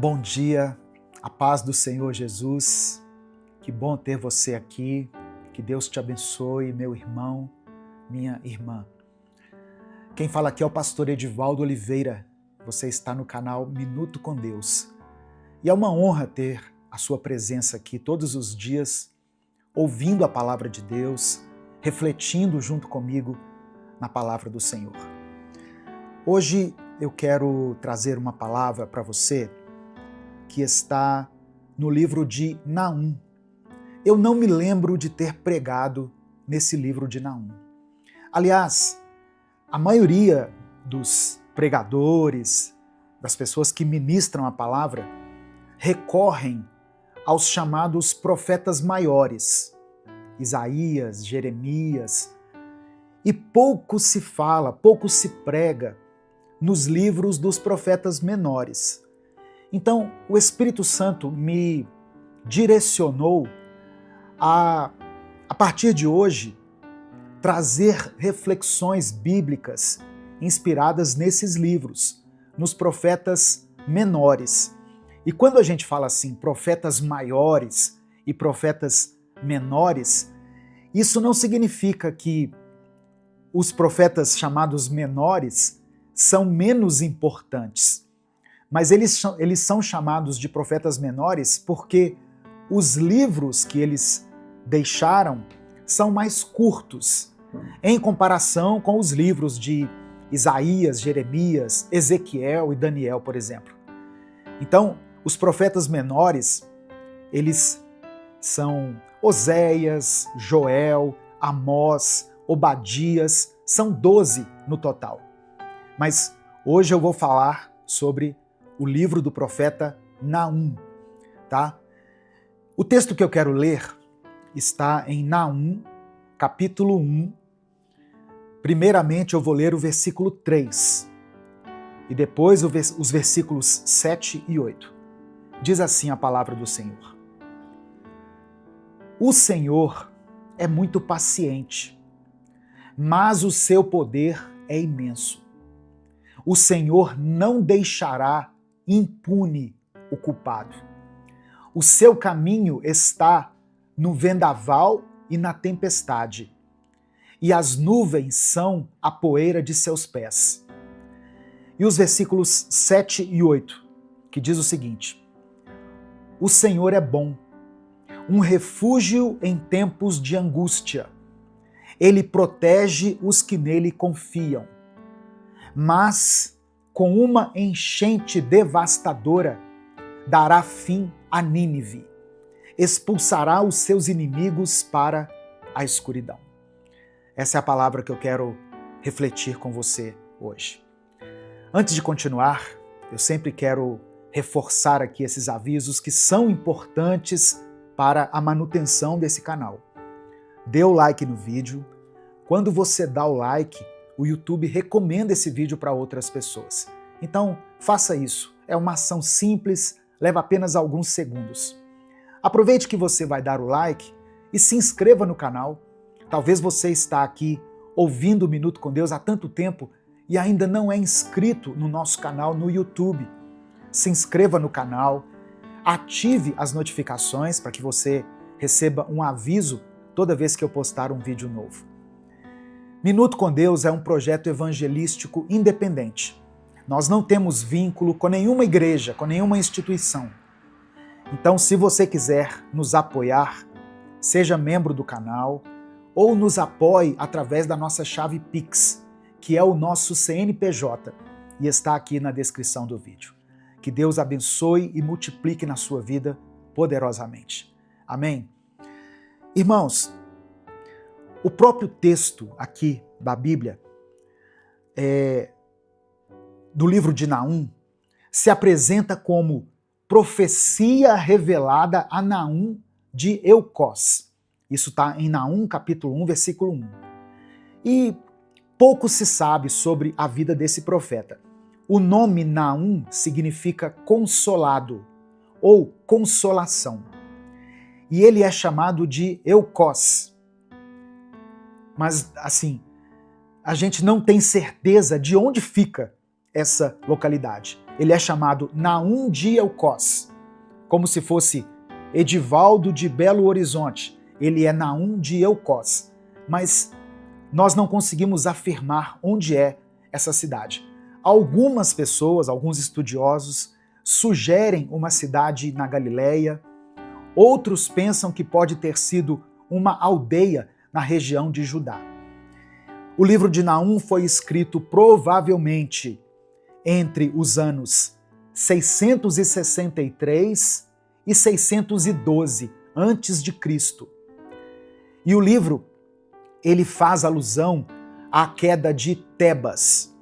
Bom dia, a paz do Senhor Jesus, que bom ter você aqui, que Deus te abençoe, meu irmão, minha irmã. Quem fala aqui é o pastor Edivaldo Oliveira, você está no canal Minuto com Deus. E é uma honra ter a sua presença aqui todos os dias, ouvindo a palavra de Deus, refletindo junto comigo na palavra do Senhor. Hoje eu quero trazer uma palavra para você que está no livro de Naum. Eu não me lembro de ter pregado nesse livro de Naum. Aliás, a maioria dos pregadores, das pessoas que ministram a palavra, recorrem aos chamados profetas maiores, Isaías, Jeremias, e pouco se fala, pouco se prega nos livros dos profetas menores. Então, o Espírito Santo me direcionou a partir de hoje, trazer reflexões bíblicas inspiradas nesses livros, nos profetas menores. E quando a gente fala assim, profetas maiores e profetas menores, isso não significa que os profetas chamados menores são menos importantes. Mas eles são chamados de profetas menores porque os livros que eles deixaram são mais curtos, em comparação com os livros de Isaías, Jeremias, Ezequiel e Daniel, por exemplo. Então, os profetas menores, eles são Oséias, Joel, Amós, Obadias, são 12 no total. Mas hoje eu vou falar sobre o livro do profeta Naum, tá? O texto que eu quero ler está em Naum, capítulo 1. Primeiramente eu vou ler o versículo 3 e depois os versículos 7 e 8. Diz assim a palavra do Senhor. O Senhor é muito paciente, mas o seu poder é imenso. O Senhor não deixará impune o culpado. O seu caminho está no vendaval e na tempestade, e as nuvens são a poeira de seus pés. E os versículos 7 e 8, que diz o seguinte: O Senhor é bom, um refúgio em tempos de angústia. Ele protege os que nele confiam. Mas com uma enchente devastadora, dará fim a Nínive, expulsará os seus inimigos para a escuridão. Essa é a palavra que eu quero refletir com você hoje. Antes de continuar, eu sempre quero reforçar aqui esses avisos que são importantes para a manutenção desse canal. Dê o like no vídeo. Quando você dá o like, o YouTube recomenda esse vídeo para outras pessoas. Então, faça isso. É uma ação simples, leva apenas alguns segundos. Aproveite que você vai dar o like e se inscreva no canal. Talvez você está aqui ouvindo o Minuto com Deus há tanto tempo e ainda não é inscrito no nosso canal no YouTube. Se inscreva no canal, ative as notificações para que você receba um aviso toda vez que eu postar um vídeo novo. Minuto com Deus é um projeto evangelístico independente. Nós não temos vínculo com nenhuma igreja, com nenhuma instituição. Então, se você quiser nos apoiar, seja membro do canal ou nos apoie através da nossa chave Pix, que é o nosso CNPJ, e está aqui na descrição do vídeo. Que Deus abençoe e multiplique na sua vida poderosamente. Amém? Irmãos, o próprio texto aqui da Bíblia, do livro de Naum, se apresenta como profecia revelada a Naum de Eucós. Isso está em Naum, capítulo 1, versículo 1. E pouco se sabe sobre a vida desse profeta. O nome Naum significa consolado ou consolação. E ele é chamado de Eucós. Mas, assim, a gente não tem certeza de onde fica essa localidade. ele é chamado Naum de Elcós, como se fosse Edivaldo de Belo Horizonte. Ele é Naum de Elcós, mas nós não conseguimos afirmar onde é essa cidade. Algumas pessoas, alguns estudiosos, sugerem uma cidade na Galileia, outros pensam que pode ter sido uma aldeia na região de Judá. O livro de Naum foi escrito provavelmente entre os anos 663 e 612 antes de Cristo. E o livro ele faz alusão à queda de Tebas,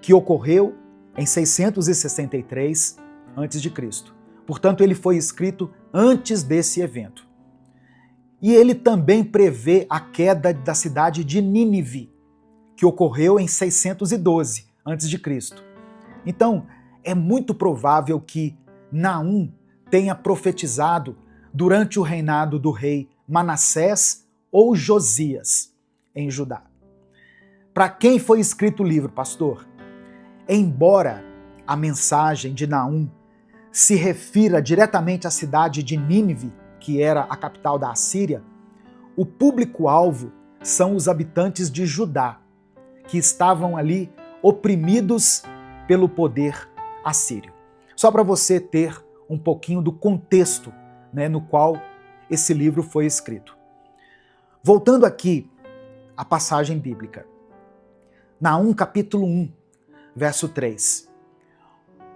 que ocorreu em 663 antes de Cristo. Portanto, ele foi escrito antes desse evento. E ele também prevê a queda da cidade de Nínive, que ocorreu em 612 antes de Cristo. Então, é muito provável que Naum tenha profetizado durante o reinado do rei Manassés ou Josias em Judá. Para quem foi escrito o livro, pastor? Embora a mensagem de Naum se refira diretamente à cidade de Nínive, que era a capital da Assíria, o público-alvo são os habitantes de Judá, que estavam ali oprimidos pelo poder assírio. Só para você ter um pouquinho do contexto, no qual esse livro foi escrito. Voltando aqui à passagem bíblica. Naum capítulo 1, verso 3.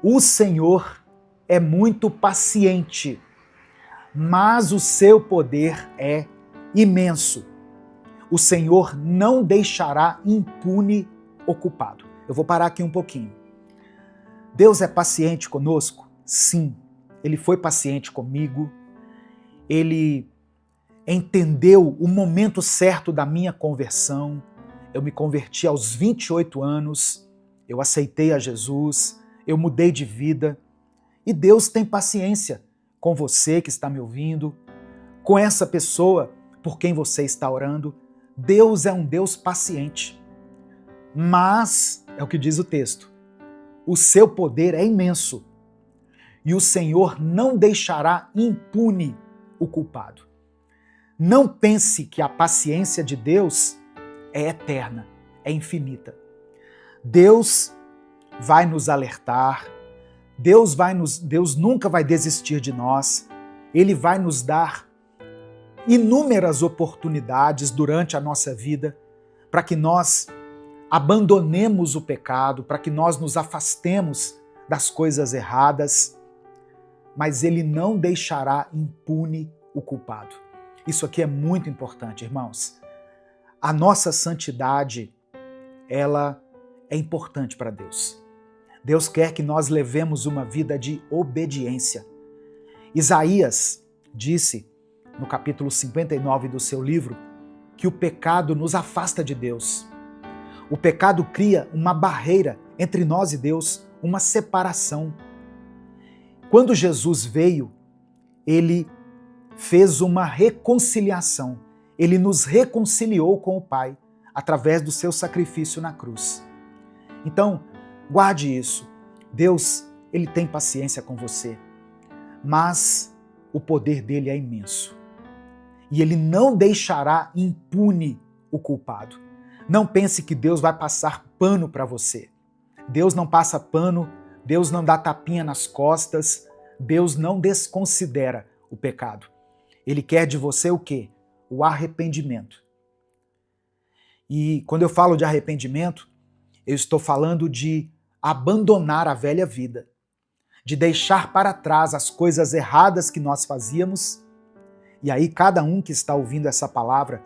O Senhor é muito paciente, mas o seu poder é imenso. O Senhor não deixará impune o culpado. Eu vou parar aqui um pouquinho. Deus é paciente conosco? Sim, Ele foi paciente comigo. Ele entendeu o momento certo da minha conversão. Eu me converti aos 28 anos, eu aceitei a Jesus, eu mudei de vida. E Deus tem paciência com você que está me ouvindo, com essa pessoa por quem você está orando. Deus é um Deus paciente. Mas, é o que diz o texto, o seu poder é imenso e o Senhor não deixará impune o culpado. Não pense que a paciência de Deus é eterna, é infinita. Deus vai nos alertar, Deus nunca vai desistir de nós, Ele vai nos dar inúmeras oportunidades durante a nossa vida para que nós abandonemos o pecado, para que nós nos afastemos das coisas erradas, mas Ele não deixará impune o culpado. Isso aqui é muito importante, irmãos. A nossa santidade, ela é importante para Deus. Deus quer que nós levemos uma vida de obediência. Isaías disse, no capítulo 59 do seu livro, que o pecado nos afasta de Deus. O pecado cria uma barreira entre nós e Deus, uma separação. Quando Jesus veio, ele fez uma reconciliação. Ele nos reconciliou com o Pai através do seu sacrifício na cruz. Então, guarde isso. Deus, ele tem paciência com você, mas o poder dele é imenso. E ele não deixará impune o culpado. Não pense que Deus vai passar pano para você. Deus não passa pano, Deus não dá tapinha nas costas, Deus não desconsidera o pecado. Ele quer de você o quê? O arrependimento. E quando eu falo de arrependimento, eu estou falando de abandonar a velha vida, de deixar para trás as coisas erradas que nós fazíamos. E aí cada um que está ouvindo essa palavra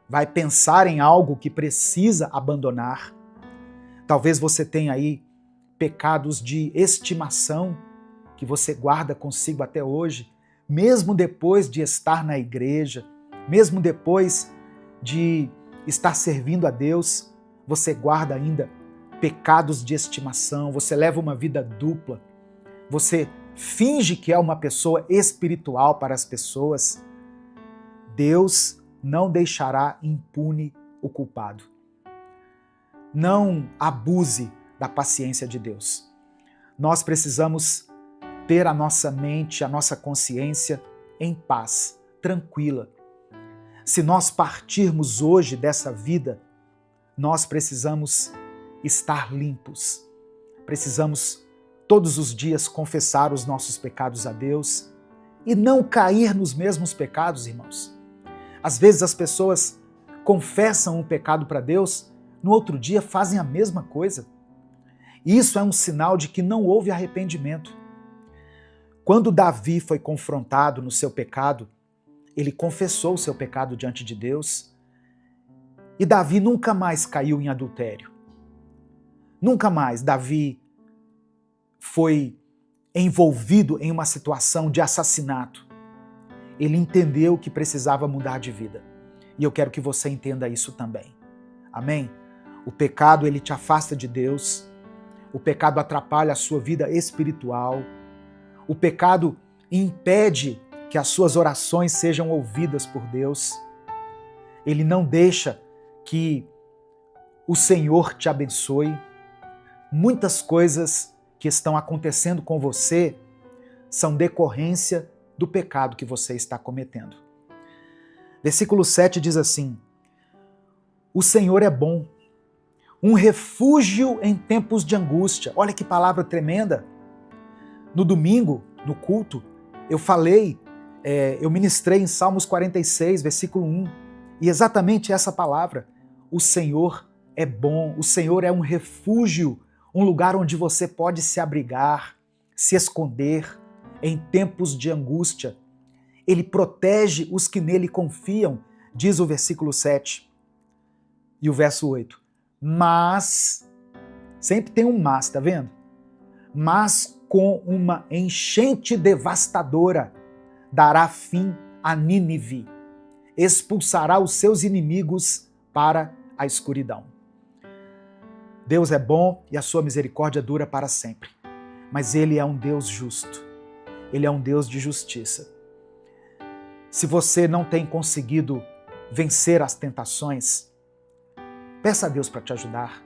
vai pensar em algo que precisa abandonar. Talvez você tenha aí pecados de estimação que você guarda consigo até hoje, mesmo depois de estar na igreja, mesmo depois de estar servindo a Deus, você guarda ainda pecados de estimação, você leva uma vida dupla, você finge que é uma pessoa espiritual para as pessoas. Deus não deixará impune o culpado. Não abuse da paciência de Deus. nós precisamos ter a nossa mente, a nossa consciência em paz, tranquila. Se nós partirmos hoje dessa vida, nós precisamos estar limpos. Precisamos todos os dias confessar os nossos pecados a Deus e não cair nos mesmos pecados, irmãos. Às vezes as pessoas confessam um pecado para Deus, no outro dia fazem a mesma coisa. Isso é um sinal de que não houve arrependimento. Quando Davi foi confrontado no seu pecado, ele confessou o seu pecado diante de Deus e Davi nunca mais caiu em adultério. Nunca mais Davi foi envolvido em uma situação de assassinato. Ele entendeu que precisava mudar de vida. E eu quero que você entenda isso também. Amém? O pecado, ele te afasta de Deus. O pecado atrapalha a sua vida espiritual. O pecado impede que as suas orações sejam ouvidas por Deus. Ele não deixa que o Senhor te abençoe. Muitas coisas que estão acontecendo com você são decorrência do pecado que você está cometendo. Versículo 7 diz assim: o Senhor é bom, um refúgio em tempos de angústia. Olha que palavra tremenda. No domingo, no culto, eu ministrei em Salmos 46, versículo 1, e exatamente essa palavra: o Senhor é bom, o Senhor é um refúgio, um lugar onde você pode se abrigar, se esconder em tempos de angústia. Ele protege os que nele confiam, diz o versículo 7. E o verso 8. Mas, sempre tem um mas, tá vendo? Mas com uma enchente devastadora dará fim a Nínive, expulsará os seus inimigos para a escuridão. Deus é bom e a sua misericórdia dura para sempre. Mas Ele é um Deus justo. Ele é um Deus de justiça. Se você não tem conseguido vencer as tentações, peça a Deus para te ajudar.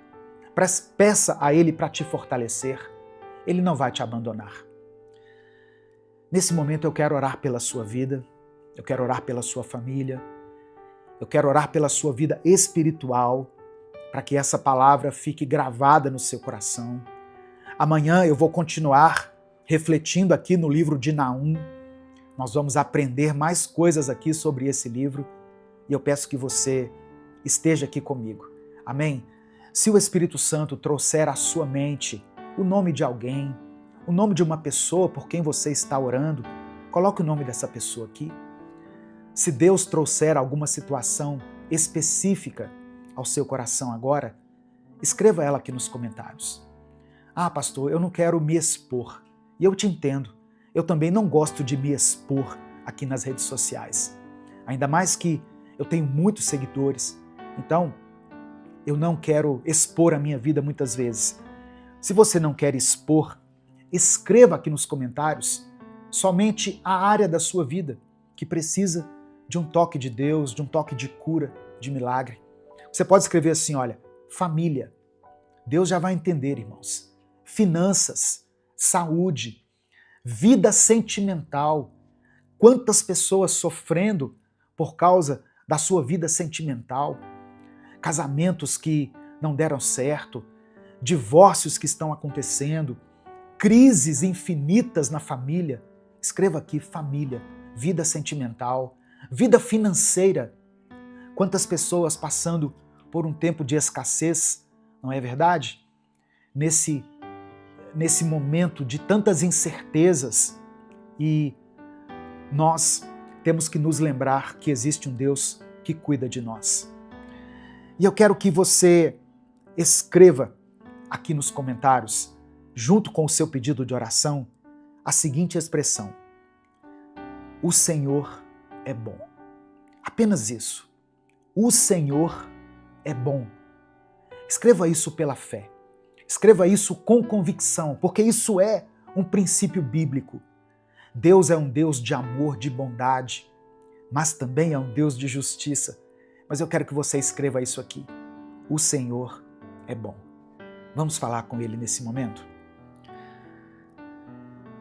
Peça a Ele para te fortalecer. Ele não vai te abandonar. Nesse momento eu quero orar pela sua vida, eu quero orar pela sua família, eu quero orar pela sua vida espiritual, para que essa palavra fique gravada no seu coração. Amanhã eu vou continuar refletindo aqui no livro de Naum. Nós vamos aprender mais coisas aqui sobre esse livro e eu peço que você esteja aqui comigo. Amém? Se o Espírito Santo trouxer à sua mente o nome de alguém, o nome de uma pessoa por quem você está orando, coloque o nome dessa pessoa aqui. Se Deus trouxer alguma situação específica ao seu coração agora, escreva ela aqui nos comentários. Ah, pastor, eu não quero me expor. E eu te entendo. Eu também não gosto de me expor aqui nas redes sociais. Ainda mais que eu tenho muitos seguidores. Então, eu não quero expor a minha vida muitas vezes. Se você não quer expor, escreva aqui nos comentários somente a área da sua vida que precisa de um toque de Deus, de um toque de cura, de milagre. Você pode escrever assim, olha, família. Deus já vai entender, irmãos. Finanças, saúde, vida sentimental. Quantas pessoas sofrendo por causa da sua vida sentimental? Casamentos que não deram certo, divórcios que estão acontecendo, crises infinitas na família. Escreva aqui, família, vida sentimental, vida financeira. Quantas pessoas passando por um tempo de escassez, não é verdade? Nesse momento de tantas incertezas, e nós temos que nos lembrar que existe um Deus que cuida de nós. E eu quero que você escreva aqui nos comentários, junto com o seu pedido de oração, a seguinte expressão: o Senhor é bom. Apenas isso. O Senhor é bom. Escreva isso pela fé. Escreva isso com convicção, porque isso é um princípio bíblico. Deus é um Deus de amor, de bondade, mas também é um Deus de justiça. Mas eu quero que você escreva isso aqui. O Senhor é bom. Vamos falar com Ele nesse momento?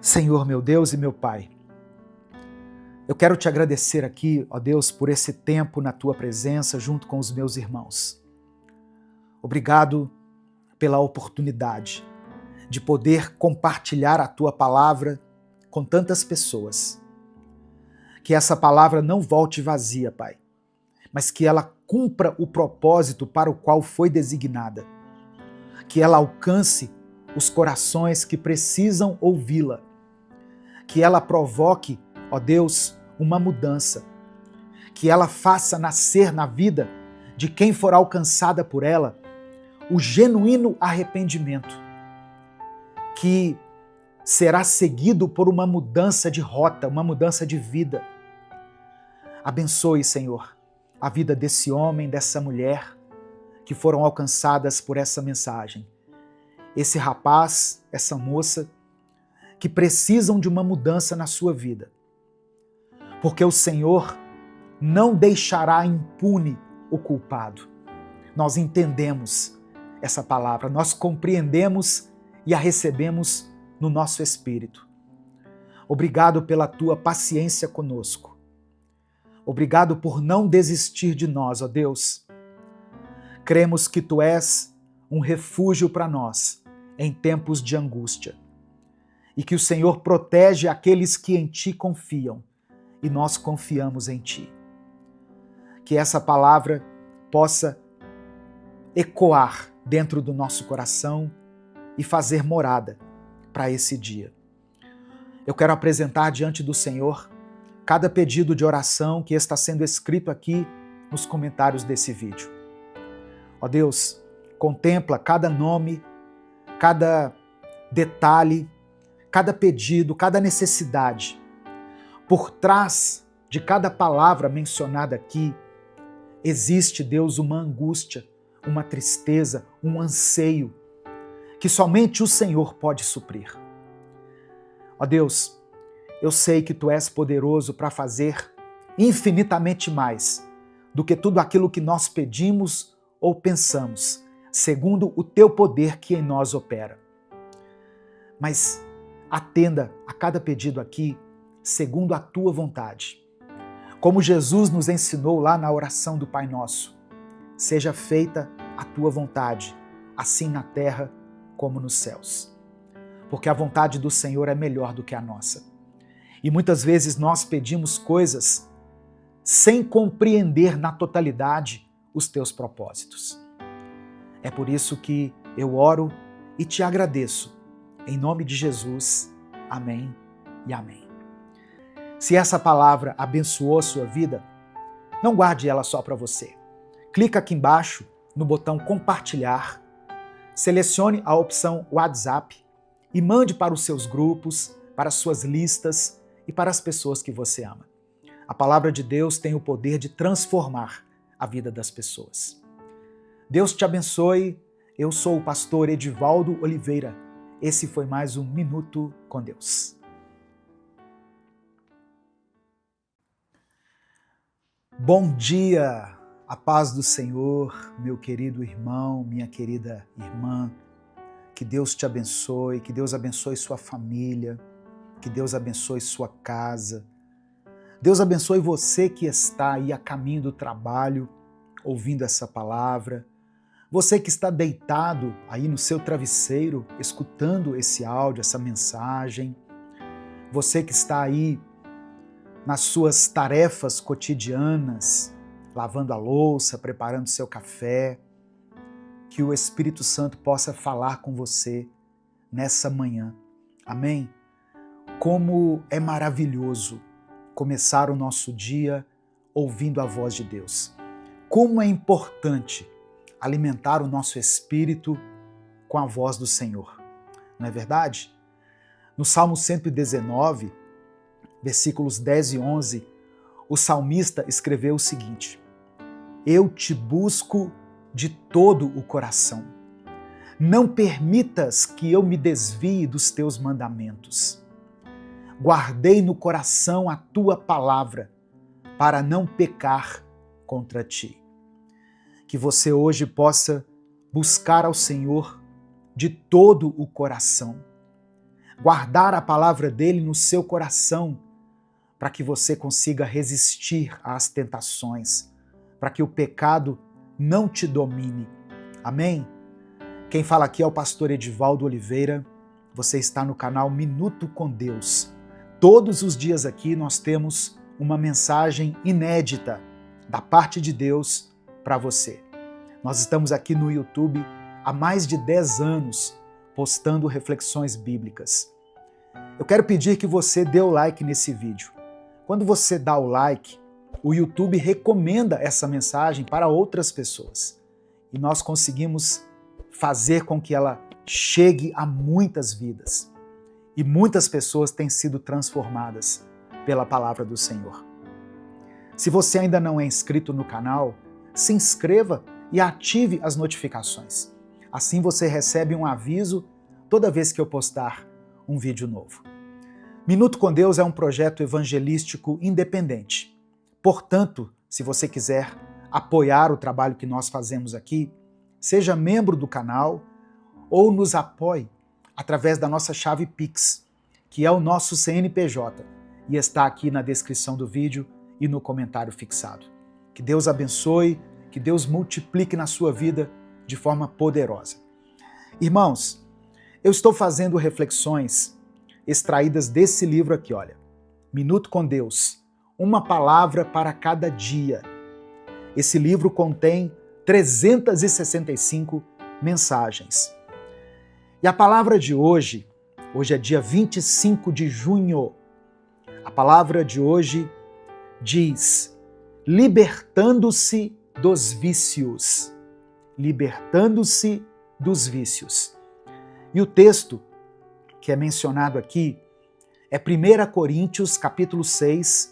Senhor, meu Deus e meu Pai, eu quero te agradecer aqui, ó Deus, por esse tempo na tua presença junto com os meus irmãos. Obrigado pela oportunidade de poder compartilhar a tua palavra com tantas pessoas. Que essa palavra não volte vazia, Pai, mas que ela cumpra o propósito para o qual foi designada. Que ela alcance os corações que precisam ouvi-la. Que ela provoque, ó Deus, uma mudança. Que ela faça nascer na vida de quem for alcançada por ela o genuíno arrependimento, que será seguido por uma mudança de rota, uma mudança de vida. Abençoe, Senhor, a vida desse homem, dessa mulher que foram alcançadas por essa mensagem. Esse rapaz, essa moça, que precisam de uma mudança na sua vida. Porque o Senhor não deixará impune o culpado. Nós entendemos essa palavra, nós compreendemos e a recebemos no nosso espírito. Obrigado pela tua paciência conosco. Obrigado por não desistir de nós, ó Deus. Cremos que tu és um refúgio para nós em tempos de angústia e que o Senhor protege aqueles que em ti confiam e nós confiamos em ti. Que essa palavra possa ecoar dentro do nosso coração e fazer morada para esse dia. Eu quero apresentar diante do Senhor cada pedido de oração que está sendo escrito aqui nos comentários desse vídeo. Ó Deus, contempla cada nome, cada detalhe, cada pedido, cada necessidade. Por trás de cada palavra mencionada aqui, existe, Deus, uma angústia, uma tristeza, um anseio, que somente o Senhor pode suprir. Ó Deus, eu sei que tu és poderoso para fazer infinitamente mais do que tudo aquilo que nós pedimos ou pensamos, segundo o teu poder que em nós opera. Mas atenda a cada pedido aqui, segundo a tua vontade. Como Jesus nos ensinou lá na oração do Pai Nosso, seja feita a tua vontade, assim na terra como nos céus. Porque a vontade do Senhor é melhor do que a nossa. E muitas vezes nós pedimos coisas sem compreender na totalidade os teus propósitos. É por isso que eu oro e te agradeço. Em nome de Jesus, amém e amém. Se essa palavra abençoou a sua vida, não guarde ela só para você. Clica aqui embaixo no botão compartilhar, selecione a opção WhatsApp e mande para os seus grupos, para as suas listas e para as pessoas que você ama. A palavra de Deus tem o poder de transformar a vida das pessoas. Deus te abençoe. Eu sou o pastor Edivaldo Oliveira. Esse foi mais um Minuto com Deus. Bom dia, a paz do Senhor, meu querido irmão, minha querida irmã. Que Deus te abençoe, que Deus abençoe sua família, que Deus abençoe sua casa. Deus abençoe você que está aí a caminho do trabalho, ouvindo essa palavra. Você que está deitado aí no seu travesseiro, escutando esse áudio, essa mensagem. Você que está aí nas suas tarefas cotidianas, lavando a louça, preparando seu café, que o Espírito Santo possa falar com você nessa manhã. Amém? Como é maravilhoso começar o nosso dia ouvindo a voz de Deus. Como é importante alimentar o nosso espírito com a voz do Senhor. Não é verdade? No Salmo 119, versículos 10 e 11, o salmista escreveu o seguinte: Eu te busco de todo o coração. Não permitas que eu me desvie dos teus mandamentos. Guardei no coração a tua palavra para não pecar contra ti. Que você hoje possa buscar ao Senhor de todo o coração. guardar a palavra dele no seu coração, para que você consiga resistir às tentações, para que o pecado não te domine. Amém? Quem fala aqui é o pastor Edivaldo Oliveira. Você está no canal Minuto com Deus. Todos os dias aqui nós temos uma mensagem inédita da parte de Deus para você. Nós estamos aqui no YouTube há mais de 10 anos postando reflexões bíblicas. Eu quero pedir que você dê o like nesse vídeo. Quando você dá o like, o YouTube recomenda essa mensagem para outras pessoas. E nós conseguimos fazer com que ela chegue a muitas vidas. E muitas pessoas têm sido transformadas pela palavra do Senhor. Se você ainda não é inscrito no canal, se inscreva e ative as notificações. Assim você recebe um aviso toda vez que eu postar um vídeo novo. Minuto com Deus é um projeto evangelístico independente. Portanto, se você quiser apoiar o trabalho que nós fazemos aqui, seja membro do canal ou nos apoie através da nossa chave Pix, que é o nosso CNPJ, e está aqui na descrição do vídeo e no comentário fixado. Que Deus abençoe, que Deus multiplique na sua vida de forma poderosa. Irmãos, eu estou fazendo reflexões extraídas desse livro aqui, olha. Minuto com Deus, uma palavra para cada dia. Esse livro contém 365 mensagens. E a palavra de hoje é dia 25 de junho. A palavra de hoje diz: libertando-se dos vícios. Libertando-se dos vícios. E o texto que é mencionado aqui é 1 Coríntios capítulo 6,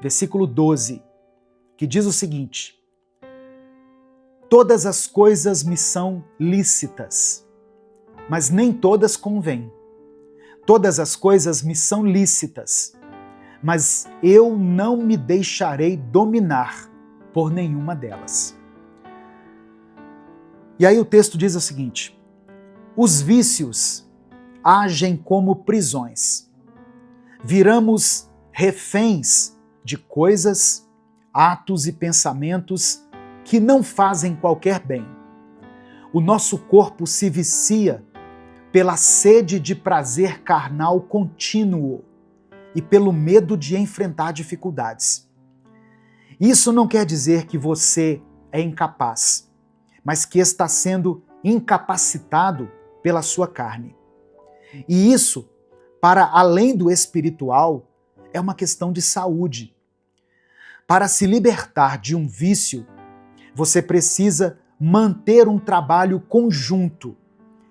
versículo 12, que diz o seguinte: todas as coisas me são lícitas, mas nem todas convêm. Todas as coisas me são lícitas, mas eu não me deixarei dominar por nenhuma delas. E aí o texto diz o seguinte: os vícios agem como prisões. Viramos reféns de coisas, atos e pensamentos que não fazem qualquer bem. O nosso corpo se vicia pela sede de prazer carnal contínuo e pelo medo de enfrentar dificuldades. Isso não quer dizer que você é incapaz, mas que está sendo incapacitado pela sua carne. E isso, para além do espiritual, é uma questão de saúde. Para se libertar de um vício, você precisa manter um trabalho conjunto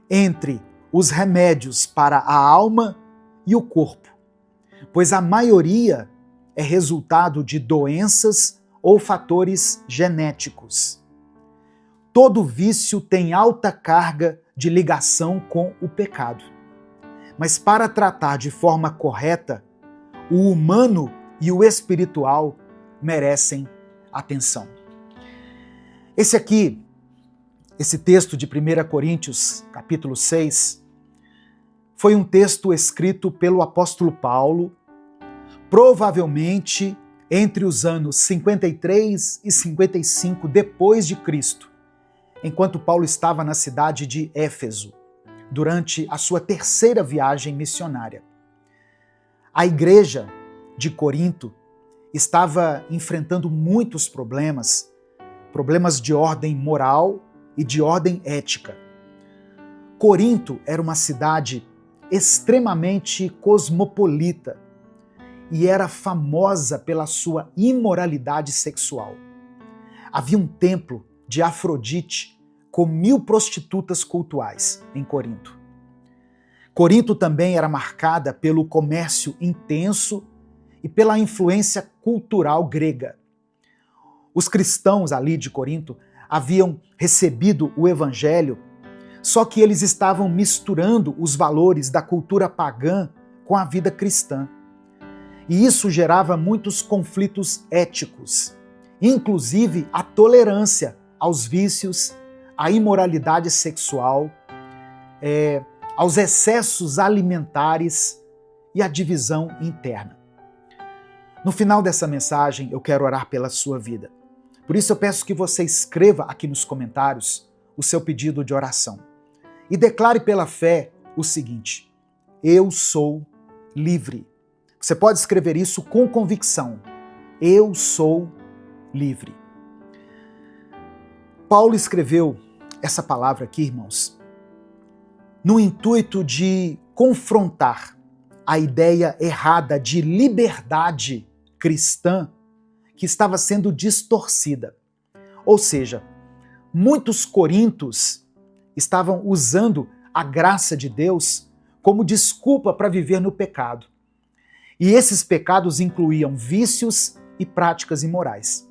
entre os remédios para a alma e o corpo, pois a maioria é resultado de doenças ou fatores genéticos. Todo vício tem alta carga de ligação com o pecado. Mas para tratar de forma correta, o humano e o espiritual merecem atenção. Esse texto de 1 Coríntios, capítulo 6, foi um texto escrito pelo apóstolo Paulo, provavelmente entre os anos 53 e 55 depois de Cristo, enquanto Paulo estava na cidade de Éfeso, durante a sua terceira viagem missionária. A igreja de Corinto estava enfrentando muitos problemas de ordem moral e de ordem ética. Corinto era uma cidade extremamente cosmopolita e era famosa pela sua imoralidade sexual. Havia um templo de Afrodite com 1000 prostitutas cultuais em Corinto. Corinto também era marcada pelo comércio intenso e pela influência cultural grega. Os cristãos ali de Corinto haviam recebido o evangelho, só que eles estavam misturando os valores da cultura pagã com a vida cristã. E isso gerava muitos conflitos éticos, inclusive a tolerância aos vícios, à imoralidade sexual, aos excessos alimentares e à divisão interna. No final dessa mensagem, eu quero orar pela sua vida. Por isso eu peço que você escreva aqui nos comentários o seu pedido de oração e declare pela fé o seguinte: eu sou livre. Você pode escrever isso com convicção. Eu sou livre. Paulo escreveu essa palavra aqui, irmãos, no intuito de confrontar a ideia errada de liberdade cristã que estava sendo distorcida. Ou seja, muitos coríntios estavam usando a graça de Deus como desculpa para viver no pecado. E esses pecados incluíam vícios e práticas imorais.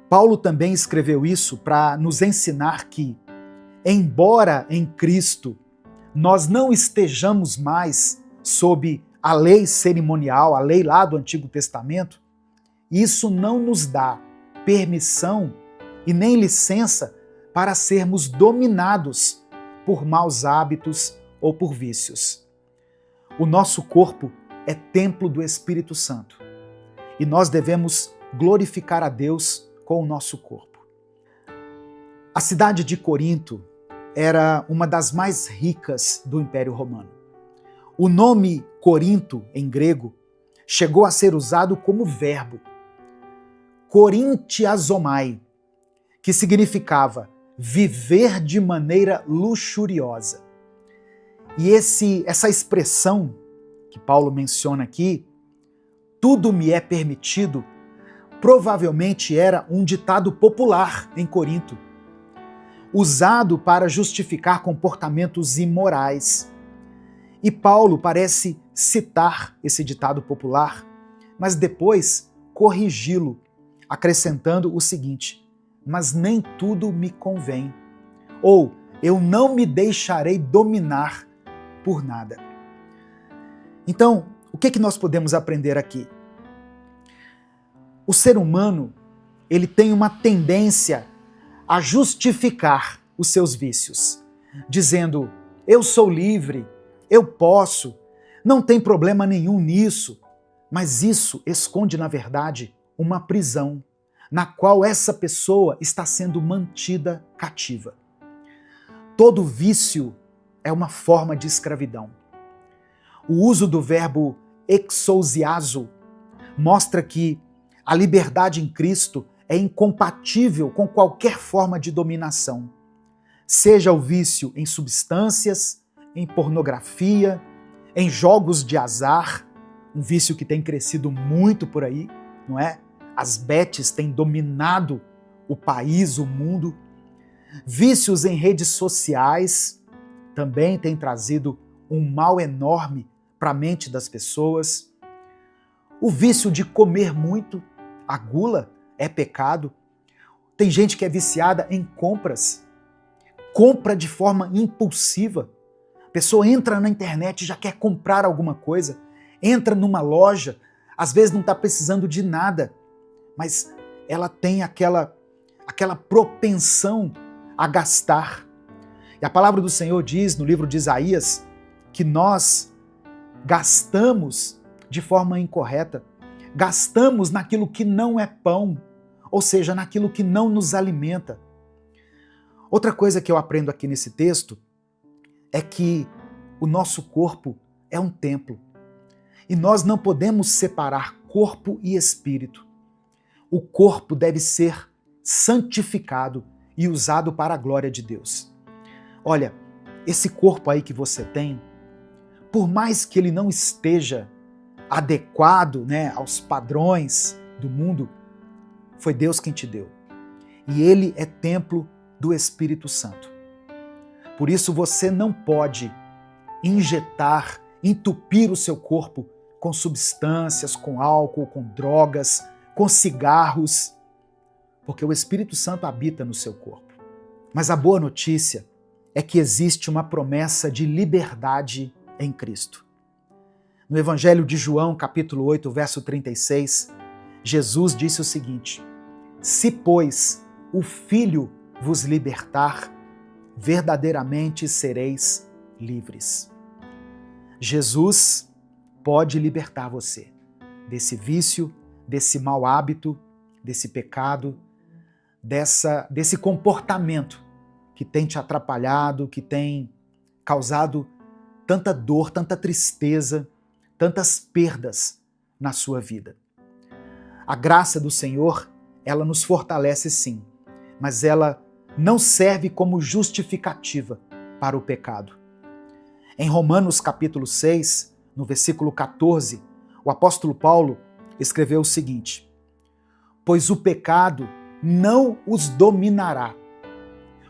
Paulo também escreveu isso para nos ensinar que, embora em Cristo nós não estejamos mais sob a lei cerimonial, a lei lá do Antigo Testamento, isso não nos dá permissão e nem licença para sermos dominados por maus hábitos ou por vícios. O nosso corpo é templo do Espírito Santo e nós devemos glorificar a Deus com o nosso corpo. A cidade de Corinto era uma das mais ricas do Império Romano. O nome Corinto, em grego, chegou a ser usado como verbo, korintiazomai, que significava viver de maneira luxuriosa. E essa expressão que Paulo menciona aqui, tudo me é permitido, provavelmente era um ditado popular em Corinto, usado para justificar comportamentos imorais. E Paulo parece citar esse ditado popular, mas depois corrigi-lo, acrescentando o seguinte: mas nem tudo me convém, ou eu não me deixarei dominar por nada. Então, o que nós podemos aprender aqui? O ser humano, ele tem uma tendência a justificar os seus vícios, dizendo: eu sou livre, eu posso, não tem problema nenhum nisso. Mas isso esconde, na verdade, uma prisão, na qual essa pessoa está sendo mantida cativa. Todo vício é uma forma de escravidão. O uso do verbo exousiazo mostra que a liberdade em Cristo é incompatível com qualquer forma de dominação, seja o vício em substâncias, em pornografia, em jogos de azar, um vício que tem crescido muito por aí, não é? As bets têm dominado o país, o mundo. Vícios em redes sociais também têm trazido um mal enorme para a mente das pessoas. O vício de comer muito, a gula, é pecado. Tem gente que é viciada em compras, compra de forma impulsiva. A pessoa entra na internet e já quer comprar alguma coisa, entra numa loja, às vezes não está precisando de nada, mas ela tem aquela propensão a gastar. E a palavra do Senhor diz no livro de Isaías que nós gastamos de forma incorreta, gastamos naquilo que não é pão, ou seja, naquilo que não nos alimenta. Outra coisa que eu aprendo aqui nesse texto é que o nosso corpo é um templo e nós não podemos separar corpo e espírito. O corpo deve ser santificado e usado para a glória de Deus. Olha, esse corpo aí que você tem, por mais que ele não esteja adequado, né, aos padrões do mundo, foi Deus quem te deu. E ele é templo do Espírito Santo. Por isso você não pode injetar, entupir o seu corpo com substâncias, com álcool, com drogas, com cigarros, porque o Espírito Santo habita no seu corpo. Mas a boa notícia é que existe uma promessa de liberdade em Cristo. No Evangelho de João, capítulo 8, verso 36, Jesus disse o seguinte: se, pois, o Filho vos libertar, verdadeiramente sereis livres. Jesus pode libertar você desse vício, desse mau hábito, desse pecado, desse comportamento que tem te atrapalhado, que tem causado tanta dor, tanta tristeza, tantas perdas na sua vida. A graça do Senhor, ela nos fortalece sim, mas ela não serve como justificativa para o pecado. Em Romanos capítulo 6, no versículo 14, o apóstolo Paulo escreveu o seguinte: pois o pecado não os dominará,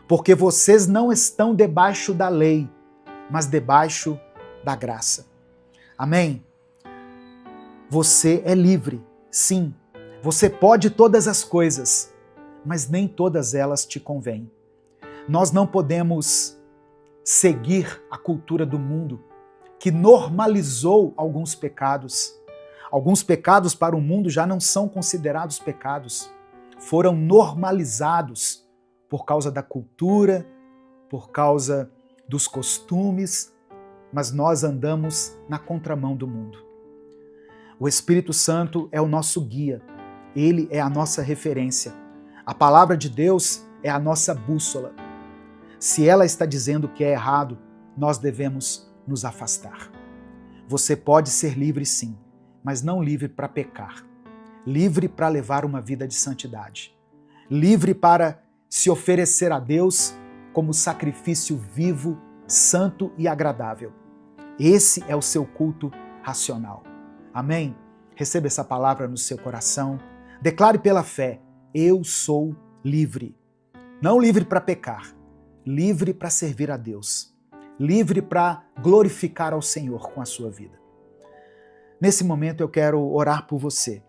porque vocês não estão debaixo da lei, mas debaixo da graça. Amém? Você é livre, sim. Você pode todas as coisas, mas nem todas elas te convêm. Nós não podemos seguir a cultura do mundo, que normalizou alguns pecados. Alguns pecados para o mundo já não são considerados pecados. Foram normalizados por causa da cultura, por causa dos costumes, mas nós andamos na contramão do mundo. O Espírito Santo é o nosso guia, ele é a nossa referência. A palavra de Deus é a nossa bússola. Se ela está dizendo que é errado, nós devemos nos afastar. Você pode ser livre sim, mas não livre para pecar. Livre para levar uma vida de santidade. Livre para se oferecer a Deus como sacrifício vivo, santo e agradável. Esse é o seu culto racional. Amém? Receba essa palavra no seu coração. Declare pela fé: eu sou livre. Não livre para pecar, livre para servir a Deus. Livre para glorificar ao Senhor com a sua vida. Nesse momento eu quero orar por você.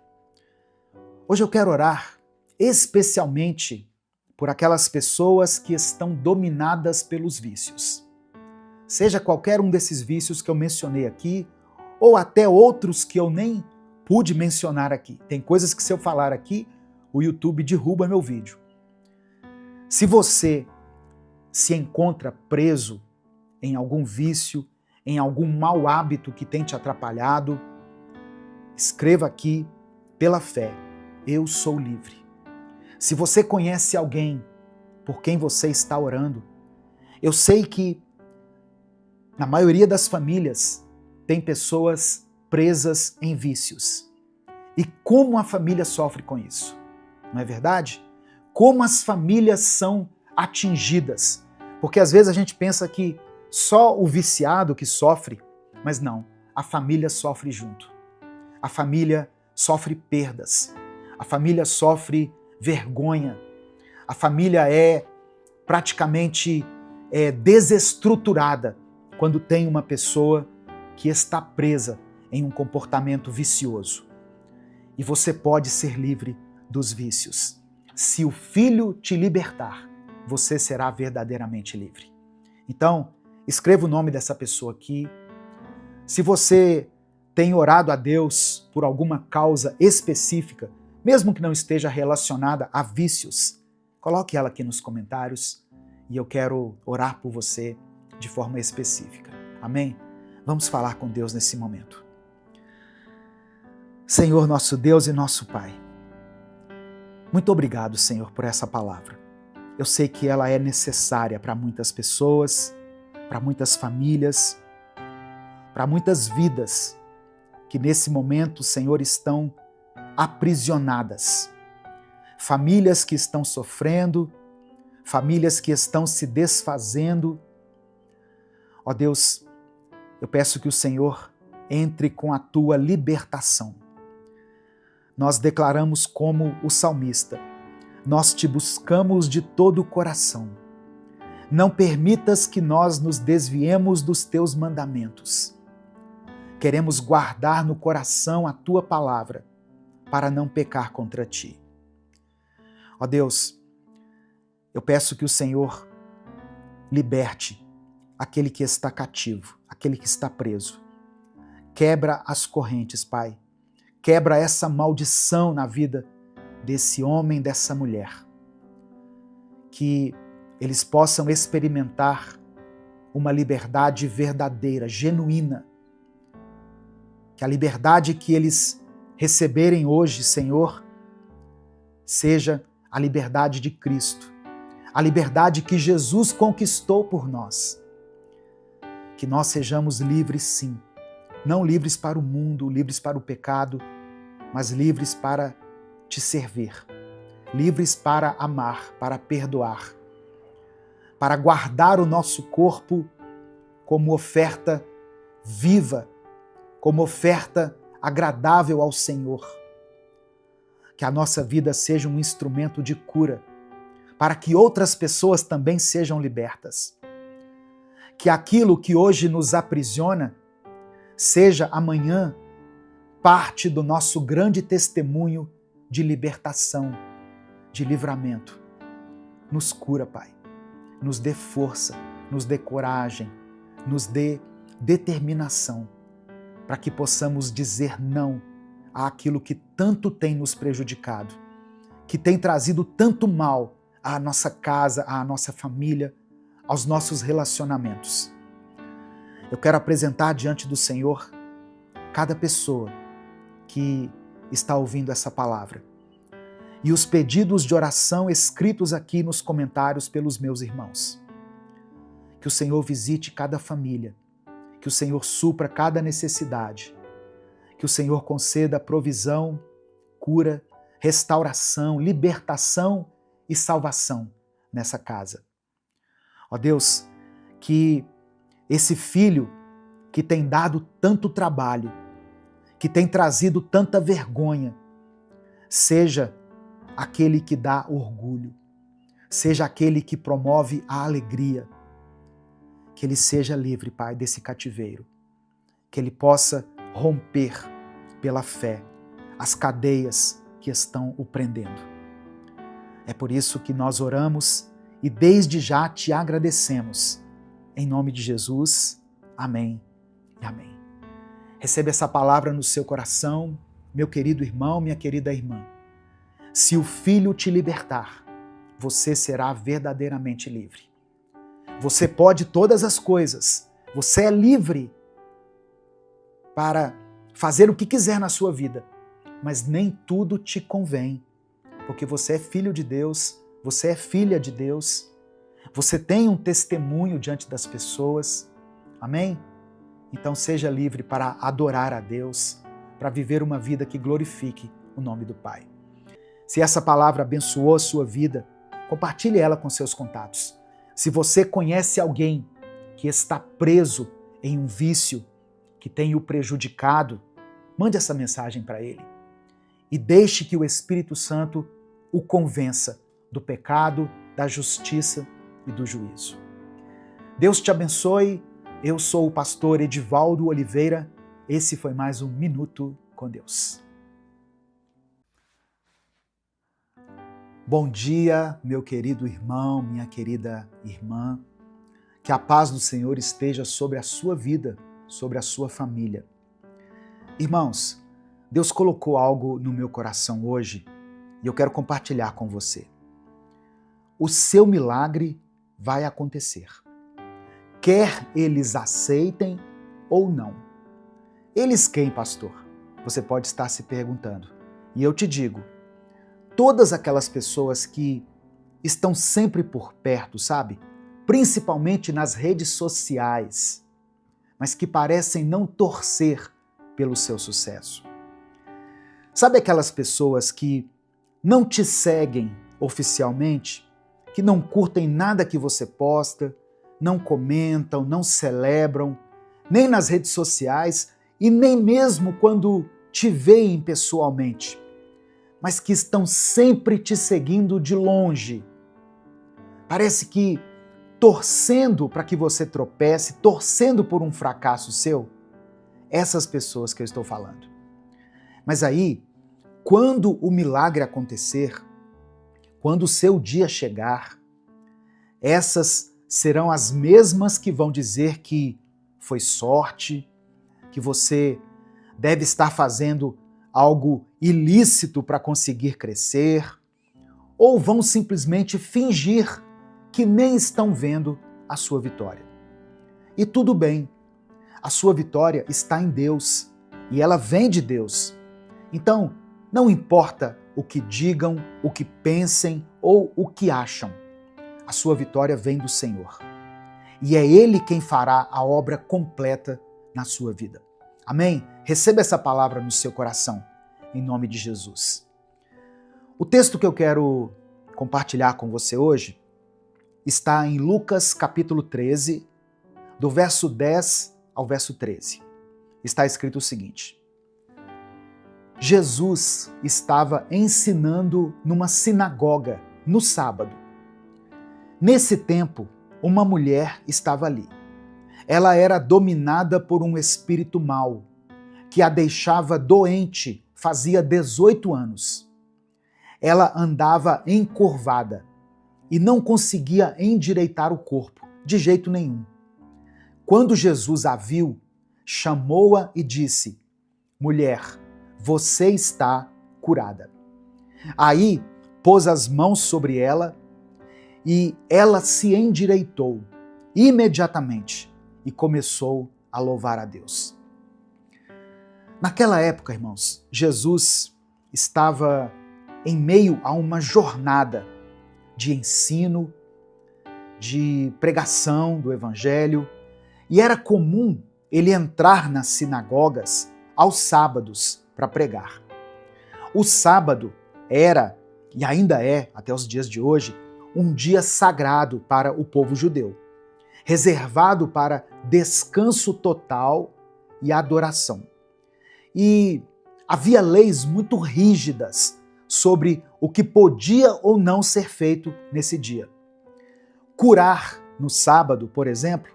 Hoje eu quero orar especialmente por aquelas pessoas que estão dominadas pelos vícios. Seja qualquer um desses vícios que eu mencionei aqui, ou até outros que eu nem pude mencionar aqui. Tem coisas que se eu falar aqui, o YouTube derruba meu vídeo. Se você se encontra preso em algum vício, em algum mau hábito que tem te atrapalhado, escreva aqui pela fé: eu sou livre. Se você conhece alguém por quem você está orando, eu sei que na maioria das famílias tem pessoas presas em vícios. E como a família sofre com isso? Não é verdade? Como as famílias são atingidas. Porque às vezes a gente pensa que só o viciado que sofre, mas não, a família sofre junto. A família sofre perdas. A família sofre vergonha. A família é praticamente desestruturada quando tem uma pessoa que está presa em um comportamento vicioso. E você pode ser livre dos vícios. Se o Filho te libertar, você será verdadeiramente livre. Então, escreva o nome dessa pessoa aqui. Se você tem orado a Deus por alguma causa específica, mesmo que não esteja relacionada a vícios, coloque ela aqui nos comentários e eu quero orar por você de forma específica. Amém? Vamos falar com Deus nesse momento. Senhor, nosso Deus e nosso Pai, muito obrigado, Senhor, por essa palavra. Eu sei que ela é necessária para muitas pessoas, para muitas famílias, para muitas vidas que nesse momento, Senhor, estão aprisionadas. Famílias que estão sofrendo, famílias que estão se desfazendo. Ó Deus, eu peço que o Senhor entre com a tua libertação. Nós declaramos como o salmista: nós te buscamos de todo o coração. Não permitas que nós nos desviemos dos teus mandamentos. Queremos guardar no coração a tua palavra para não pecar contra ti. Ó Deus, eu peço que o Senhor liberte aquele que está cativo, aquele que está preso. Quebra as correntes, Pai. Quebra essa maldição na vida desse homem, dessa mulher. Que eles possam experimentar uma liberdade verdadeira, genuína. Que a liberdade que eles receberem hoje, Senhor, seja a liberdade de Cristo, a liberdade que Jesus conquistou por nós. Que nós sejamos livres, sim, não livres para o mundo, livres para o pecado, mas livres para te servir, livres para amar, para perdoar, para guardar o nosso corpo como oferta viva, como oferta agradável ao Senhor. Que a nossa vida seja um instrumento de cura, para que outras pessoas também sejam libertas. Que aquilo que hoje nos aprisiona seja amanhã parte do nosso grande testemunho de libertação, de livramento. Nos cura, Pai. Nos dê força, nos dê coragem, nos dê determinação, para que possamos dizer não àquilo que tanto tem nos prejudicado, que tem trazido tanto mal à nossa casa, à nossa família, aos nossos relacionamentos. Eu quero apresentar diante do Senhor cada pessoa que está ouvindo essa palavra e os pedidos de oração escritos aqui nos comentários pelos meus irmãos. Que o Senhor visite cada família, que o Senhor supra cada necessidade, que o Senhor conceda provisão, cura, restauração, libertação e salvação nessa casa. Ó Deus, que esse filho que tem dado tanto trabalho, que tem trazido tanta vergonha, seja aquele que dá orgulho, seja aquele que promove a alegria, que ele seja livre, Pai, desse cativeiro, que ele possa romper pela fé as cadeias que estão o prendendo. É por isso que nós oramos e desde já te agradecemos. Em nome de Jesus, amém e amém. Receba essa palavra no seu coração, meu querido irmão, minha querida irmã. Se o Filho te libertar, você será verdadeiramente livre. Você pode todas as coisas, você é livre para fazer o que quiser na sua vida, mas nem tudo te convém, porque você é filho de Deus, você é filha de Deus, você tem um testemunho diante das pessoas, amém? Então seja livre para adorar a Deus, para viver uma vida que glorifique o nome do Pai. Se essa palavra abençoou a sua vida, compartilhe ela com seus contatos. Se você conhece alguém que está preso em um vício que tem o prejudicado, mande essa mensagem para ele e deixe que o Espírito Santo o convença do pecado, da justiça e do juízo. Deus te abençoe. Eu sou o pastor Edivaldo Oliveira. Esse foi mais um Minuto com Deus. Bom dia, meu querido irmão, minha querida irmã. Que a paz do Senhor esteja sobre a sua vida, sobre a sua família. Irmãos, Deus colocou algo no meu coração hoje e eu quero compartilhar com você. O seu milagre vai acontecer, quer eles aceitem ou não. Eles quem, pastor? Você pode estar se perguntando. E eu te digo, todas aquelas pessoas que estão sempre por perto, sabe? Principalmente nas redes sociais, mas que parecem não torcer pelo seu sucesso. Sabe aquelas pessoas que não te seguem oficialmente, que não curtem nada que você posta, não comentam, não celebram, nem nas redes sociais e nem mesmo quando te veem pessoalmente, mas que estão sempre te seguindo de longe. Parece que torcendo para que você tropece, torcendo por um fracasso seu. Essas pessoas que eu estou falando. Mas aí, quando o milagre acontecer, quando o seu dia chegar, essas serão as mesmas que vão dizer que foi sorte, que você deve estar fazendo algo ilícito para conseguir crescer, ou vão simplesmente fingir que nem estão vendo a sua vitória. E tudo bem, a sua vitória está em Deus e ela vem de Deus. Então, não importa o que digam, o que pensem ou o que acham, a sua vitória vem do Senhor. E é Ele quem fará a obra completa na sua vida. Amém? Receba essa palavra no seu coração, em nome de Jesus. O texto que eu quero compartilhar com você hoje está em Lucas capítulo 13, do verso 10 ao verso 13. Está escrito o seguinte: Jesus estava ensinando numa sinagoga no sábado. Nesse tempo, uma mulher estava ali. Ela era dominada por um espírito mau, que a deixava doente fazia 18 anos. Ela andava encurvada e não conseguia endireitar o corpo, de jeito nenhum. Quando Jesus a viu, chamou-a e disse: Mulher, você está curada. Aí pôs as mãos sobre ela e ela se endireitou imediatamente e começou a louvar a Deus. Naquela época, irmãos, Jesus estava em meio a uma jornada de ensino, de pregação do Evangelho, e era comum ele entrar nas sinagogas aos sábados para pregar. O sábado era, e ainda é até os dias de hoje, um dia sagrado para o povo judeu, reservado para descanso total e adoração. E havia leis muito rígidas sobre o que podia ou não ser feito nesse dia. Curar no sábado, por exemplo,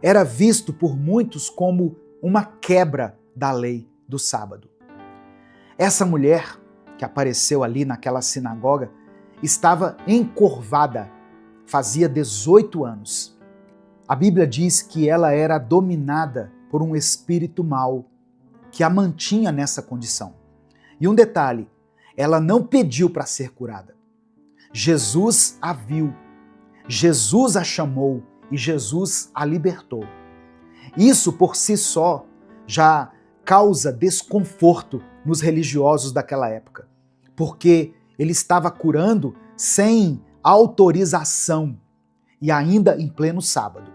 era visto por muitos como uma quebra da lei do sábado. Essa mulher que apareceu ali naquela sinagoga estava encurvada, fazia 18 anos. A Bíblia diz que ela era dominada por um espírito mau que a mantinha nessa condição. E um detalhe, ela não pediu para ser curada. Jesus a viu, Jesus a chamou e Jesus a libertou. Isso por si só já causa desconforto nos religiosos daquela época, porque ele estava curando sem autorização e ainda em pleno sábado.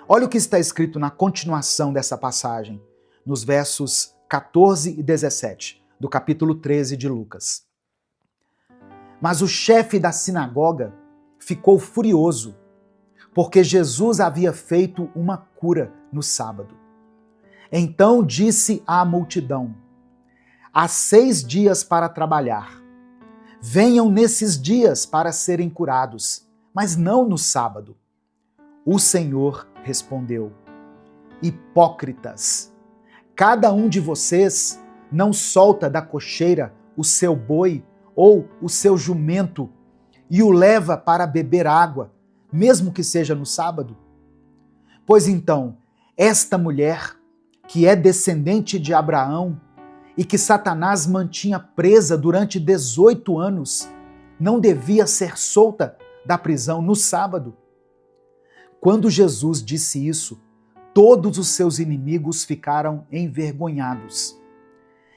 Olha o que está escrito na continuação dessa passagem, nos versos 14 e 17, do capítulo 13 de Lucas. Mas o chefe da sinagoga ficou furioso, porque Jesus havia feito uma cura no sábado. Então disse à multidão: há 6 dias para trabalhar. Venham nesses dias para serem curados, mas não no sábado. O Senhor respondeu: hipócritas, cada um de vocês não solta da cocheira o seu boi ou o seu jumento e o leva para beber água, mesmo que seja no sábado? Pois então, esta mulher, que é descendente de Abraão e que Satanás mantinha presa durante 18 anos, não devia ser solta da prisão no sábado? Quando Jesus disse isso, todos os seus inimigos ficaram envergonhados.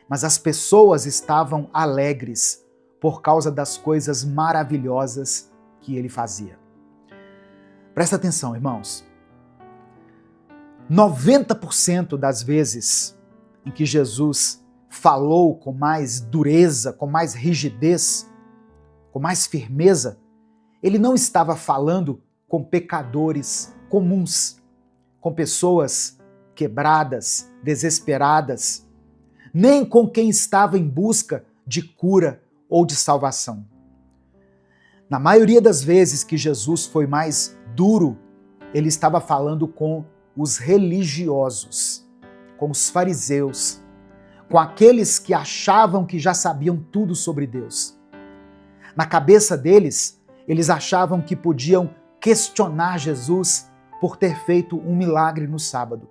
Mas as pessoas estavam alegres por causa das coisas maravilhosas que ele fazia. Presta atenção, irmãos. 90% das vezes em que Jesus falou com mais dureza, com mais rigidez, com mais firmeza, ele não estava falando com pecadores comuns, com pessoas quebradas, desesperadas, nem com quem estava em busca de cura ou de salvação. Na maioria das vezes que Jesus foi mais duro, ele estava falando com os religiosos, com os fariseus, com aqueles que achavam que já sabiam tudo sobre Deus. Na cabeça deles, eles achavam que podiam questionar Jesus por ter feito um milagre no sábado.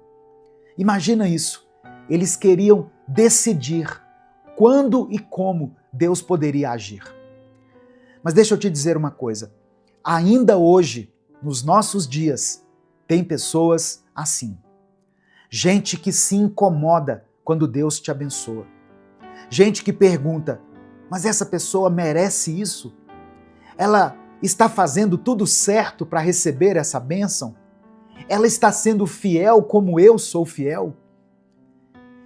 Imagina isso, eles queriam decidir quando e como Deus poderia agir. Mas deixa eu te dizer uma coisa, ainda hoje, nos nossos dias, tem pessoas assim. Gente que se incomoda quando Deus te abençoa. Gente que pergunta, mas essa pessoa merece isso? Ela está fazendo tudo certo para receber essa bênção? Ela está sendo fiel como eu sou fiel?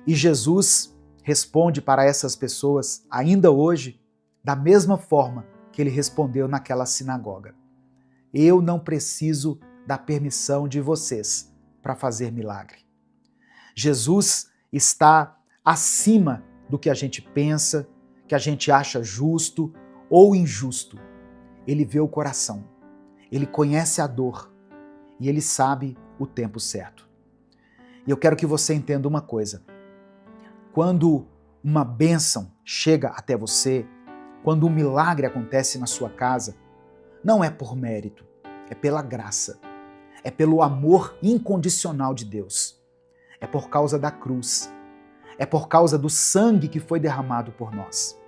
E Jesus responde para essas pessoas, ainda hoje, da mesma forma que ele respondeu naquela sinagoga. Eu não preciso da permissão de vocês para fazer milagre. Jesus está acima do que a gente pensa, que a gente acha justo ou injusto. Ele vê o coração, ele conhece a dor e ele sabe o tempo certo. E eu quero que você entenda uma coisa. Quando uma bênção chega até você, quando um milagre acontece na sua casa, não é por mérito, é pela graça, é pelo amor incondicional de Deus, é por causa da cruz, é por causa do sangue que foi derramado por nós.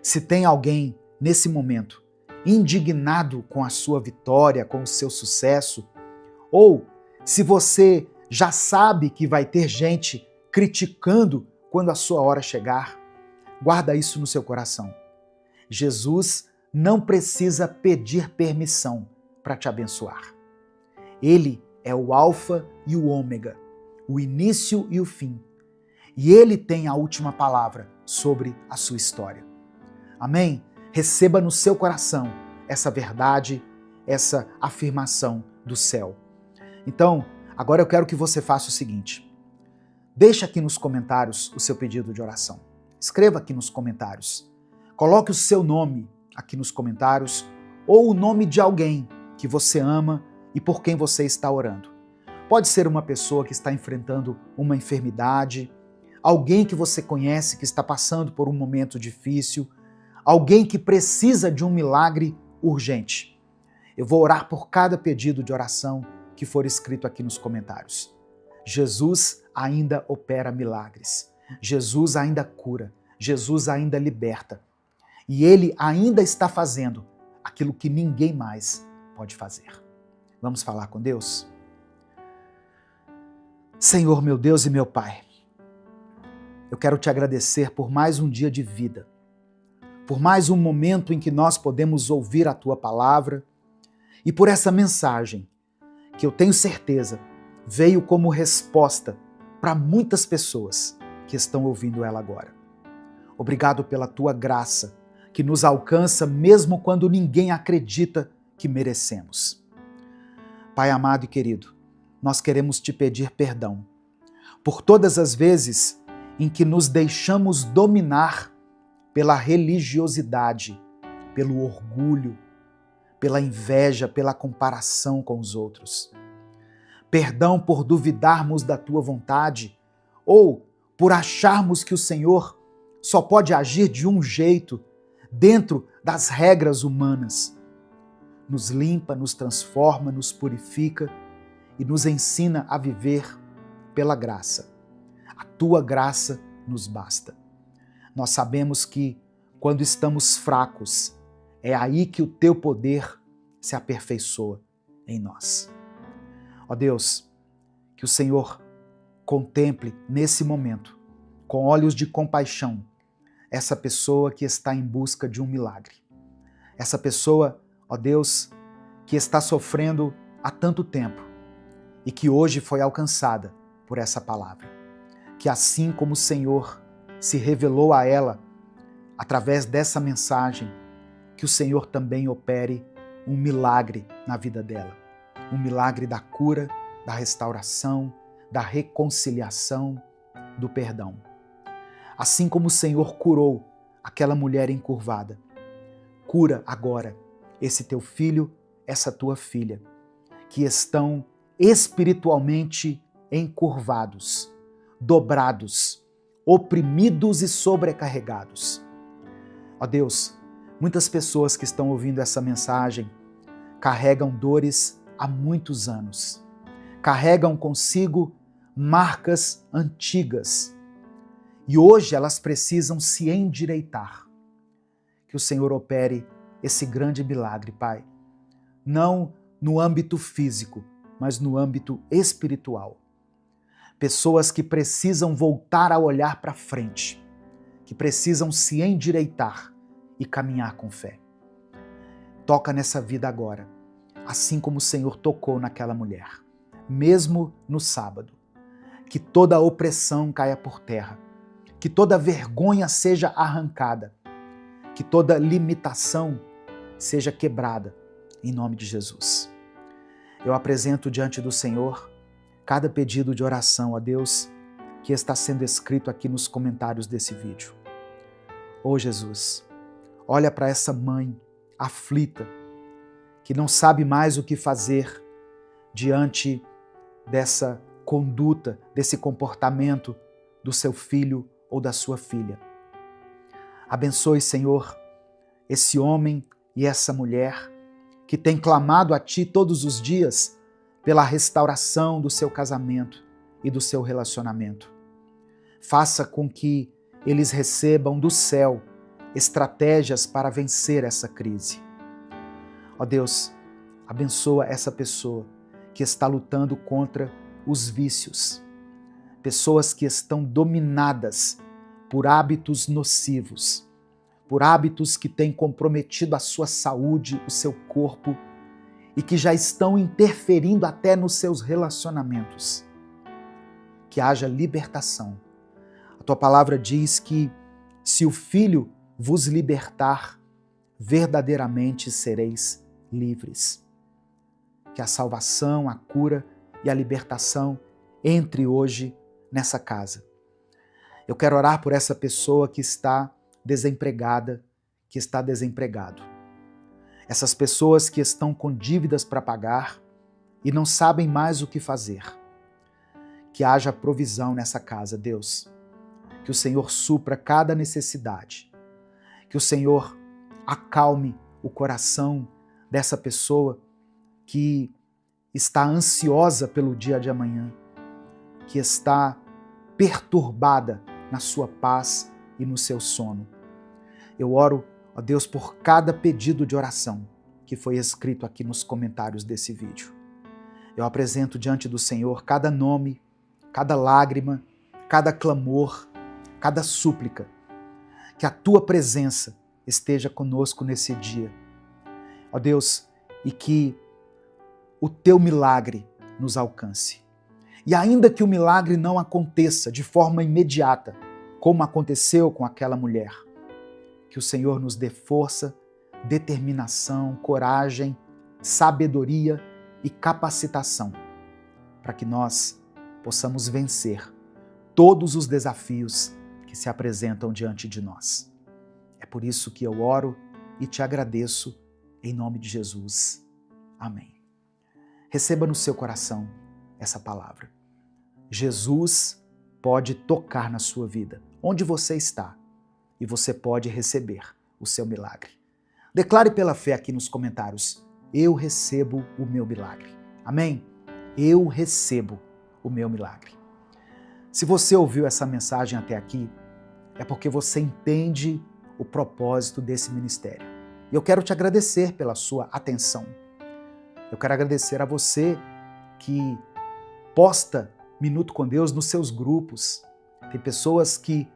Se tem alguém nesse momento indignado com a sua vitória, com o seu sucesso, ou se você já sabe que vai ter gente criticando quando a sua hora chegar, guarda isso no seu coração. Jesus não precisa pedir permissão para te abençoar. Ele é o Alfa e o Ômega, o início e o fim. E ele tem a última palavra sobre a sua história. Amém? Receba no seu coração essa verdade, essa afirmação do céu. Então, agora eu quero que você faça o seguinte. Deixa aqui nos comentários o seu pedido de oração. Escreva aqui nos comentários. Coloque o seu nome aqui nos comentários ou o nome de alguém que você ama e por quem você está orando. Pode ser uma pessoa que está enfrentando uma enfermidade, alguém que você conhece que está passando por um momento difícil, alguém que precisa de um milagre urgente. Eu vou orar por cada pedido de oração que for escrito aqui nos comentários. Jesus ainda opera milagres. Jesus ainda cura. Jesus ainda liberta. E Ele ainda está fazendo aquilo que ninguém mais pode fazer. Vamos falar com Deus? Senhor, meu Deus e meu Pai, eu quero te agradecer por mais um dia de vida, por mais um momento em que nós podemos ouvir a Tua palavra e por essa mensagem que eu tenho certeza veio como resposta para muitas pessoas que estão ouvindo ela agora. Obrigado pela Tua graça que nos alcança mesmo quando ninguém acredita que merecemos. Pai amado e querido, nós queremos te pedir perdão por todas as vezes em que nos deixamos dominar pela religiosidade, pelo orgulho, pela inveja, pela comparação com os outros. Perdão por duvidarmos da tua vontade ou por acharmos que o Senhor só pode agir de um jeito dentro das regras humanas. Nos limpa, nos transforma, nos purifica e nos ensina a viver pela graça. A tua graça nos basta. Nós sabemos que quando estamos fracos, é aí que o teu poder se aperfeiçoa em nós. Ó Deus, que o Senhor contemple nesse momento, com olhos de compaixão, essa pessoa que está em busca de um milagre. Essa pessoa, ó Deus, que está sofrendo há tanto tempo e que hoje foi alcançada por essa palavra. Que assim como o Senhor se revelou a ela através dessa mensagem, que o Senhor também opere um milagre na vida dela. Um milagre da cura, da restauração, da reconciliação, do perdão. Assim como o Senhor curou aquela mulher encurvada, cura agora esse teu filho, essa tua filha, que estão espiritualmente encurvados, dobrados, oprimidos e sobrecarregados. Ó Deus, muitas pessoas que estão ouvindo essa mensagem carregam dores há muitos anos, carregam consigo marcas antigas e hoje elas precisam se endireitar. Que o Senhor opere esse grande milagre, Pai, não no âmbito físico, mas no âmbito espiritual. Pessoas que precisam voltar a olhar para frente, que precisam se endireitar e caminhar com fé. Toca nessa vida agora, assim como o Senhor tocou naquela mulher, mesmo no sábado. Que toda opressão caia por terra, que toda vergonha seja arrancada, que toda limitação seja quebrada, em nome de Jesus. Eu apresento diante do Senhor cada pedido de oração a Deus que está sendo escrito aqui nos comentários desse vídeo. Ô Jesus, olha para essa mãe aflita, que não sabe mais o que fazer diante dessa conduta, desse comportamento do seu filho ou da sua filha. Abençoe, Senhor, esse homem e essa mulher que tem clamado a Ti todos os dias pela restauração do seu casamento e do seu relacionamento. Faça com que eles recebam do céu estratégias para vencer essa crise. Ó Deus, abençoa essa pessoa que está lutando contra os vícios, pessoas que estão dominadas por hábitos nocivos, por hábitos que têm comprometido a sua saúde, o seu corpo e que já estão interferindo até nos seus relacionamentos. Que haja libertação. A tua palavra diz que se o Filho vos libertar, verdadeiramente sereis livres. Que a salvação, a cura e a libertação entre hoje nessa casa. Eu quero orar por essa pessoa que está desempregada, que está desempregado. Essas pessoas que estão com dívidas para pagar e não sabem mais o que fazer. Que haja provisão nessa casa, Deus. Que o Senhor supra cada necessidade. Que o Senhor acalme o coração dessa pessoa que está ansiosa pelo dia de amanhã, que está perturbada na sua paz e no seu sono. Eu oro, ó Deus, por cada pedido de oração que foi escrito aqui nos comentários desse vídeo. Eu apresento diante do Senhor cada nome, cada lágrima, cada clamor, cada súplica. Que a Tua presença esteja conosco nesse dia. Ó Deus, e que o Teu milagre nos alcance. E ainda que o milagre não aconteça de forma imediata, como aconteceu com aquela mulher, que o Senhor nos dê força, determinação, coragem, sabedoria e capacitação para que nós possamos vencer todos os desafios que se apresentam diante de nós. É por isso que eu oro e te agradeço em nome de Jesus. Amém. Receba no seu coração essa palavra. Jesus pode tocar na sua vida, onde você está, e você pode receber o seu milagre. Declare pela fé aqui nos comentários: eu recebo o meu milagre. Amém? Eu recebo o meu milagre. Se você ouviu essa mensagem até aqui, é porque você entende o propósito desse ministério. E eu quero te agradecer pela sua atenção. Eu quero agradecer a você que posta Minuto com Deus nos seus grupos. Tem pessoas que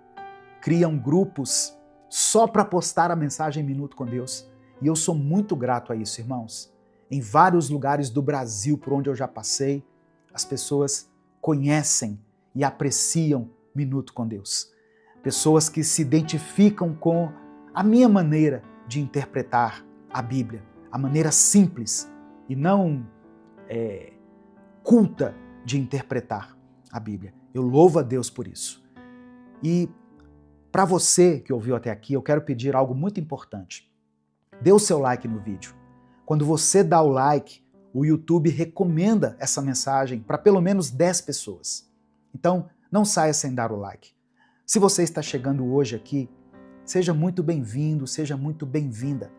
criam grupos só para postar a mensagem Minuto com Deus. E eu sou muito grato a isso, irmãos. Em vários lugares do Brasil por onde eu já passei, as pessoas conhecem e apreciam Minuto com Deus. Pessoas que se identificam com a minha maneira de interpretar a Bíblia, a maneira simples e não culta de interpretar a Bíblia. Eu louvo a Deus por isso. E para você que ouviu até aqui, eu quero pedir algo muito importante. Dê o seu like no vídeo. Quando você dá o like, o YouTube recomenda essa mensagem para pelo menos 10 pessoas. Então, não saia sem dar o like. Se você está chegando hoje aqui, seja muito bem-vindo, seja muito bem-vinda.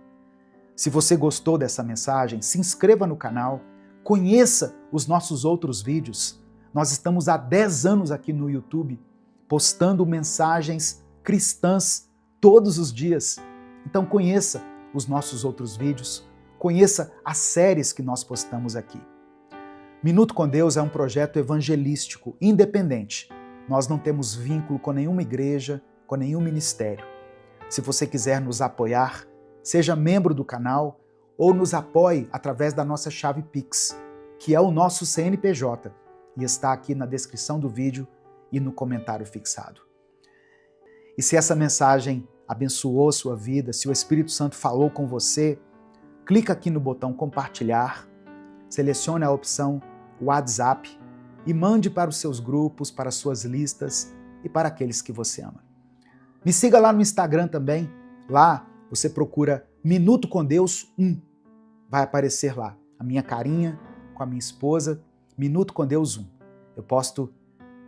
Se você gostou dessa mensagem, se inscreva no canal, conheça os nossos outros vídeos. Nós estamos há 10 anos aqui no YouTube, postando mensagens cristãs todos os dias. Então conheça os nossos outros vídeos, conheça as séries que nós postamos aqui. Minuto com Deus é um projeto evangelístico independente. Nós não temos vínculo com nenhuma igreja, com nenhum ministério. Se você quiser nos apoiar, seja membro do canal ou nos apoie através da nossa chave Pix, que é o nosso CNPJ, e está aqui na descrição do vídeo e no comentário fixado. E se essa mensagem abençoou sua vida, se o Espírito Santo falou com você, clica aqui no botão compartilhar, selecione a opção WhatsApp e mande para os seus grupos, para as suas listas e para aqueles que você ama. Me siga lá no Instagram também, lá você procura Minuto com Deus 1, vai aparecer lá a minha carinha com a minha esposa, Minuto com Deus 1. Eu posto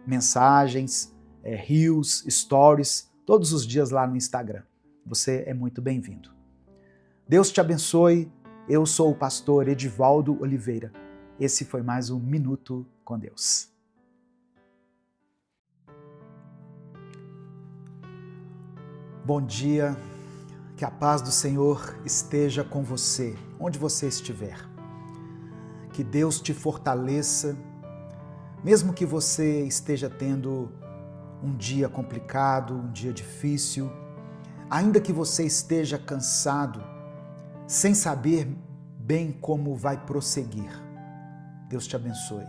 mensagens, reels, stories, todos os dias lá no Instagram. Você é muito bem-vindo. Deus te abençoe. Eu sou o pastor Edivaldo Oliveira. Esse foi mais um Minuto com Deus. Bom dia, que a paz do Senhor esteja com você, onde você estiver. Que Deus te fortaleça, mesmo que você esteja tendo um dia complicado, um dia difícil, ainda que você esteja cansado, sem saber bem como vai prosseguir. Deus te abençoe.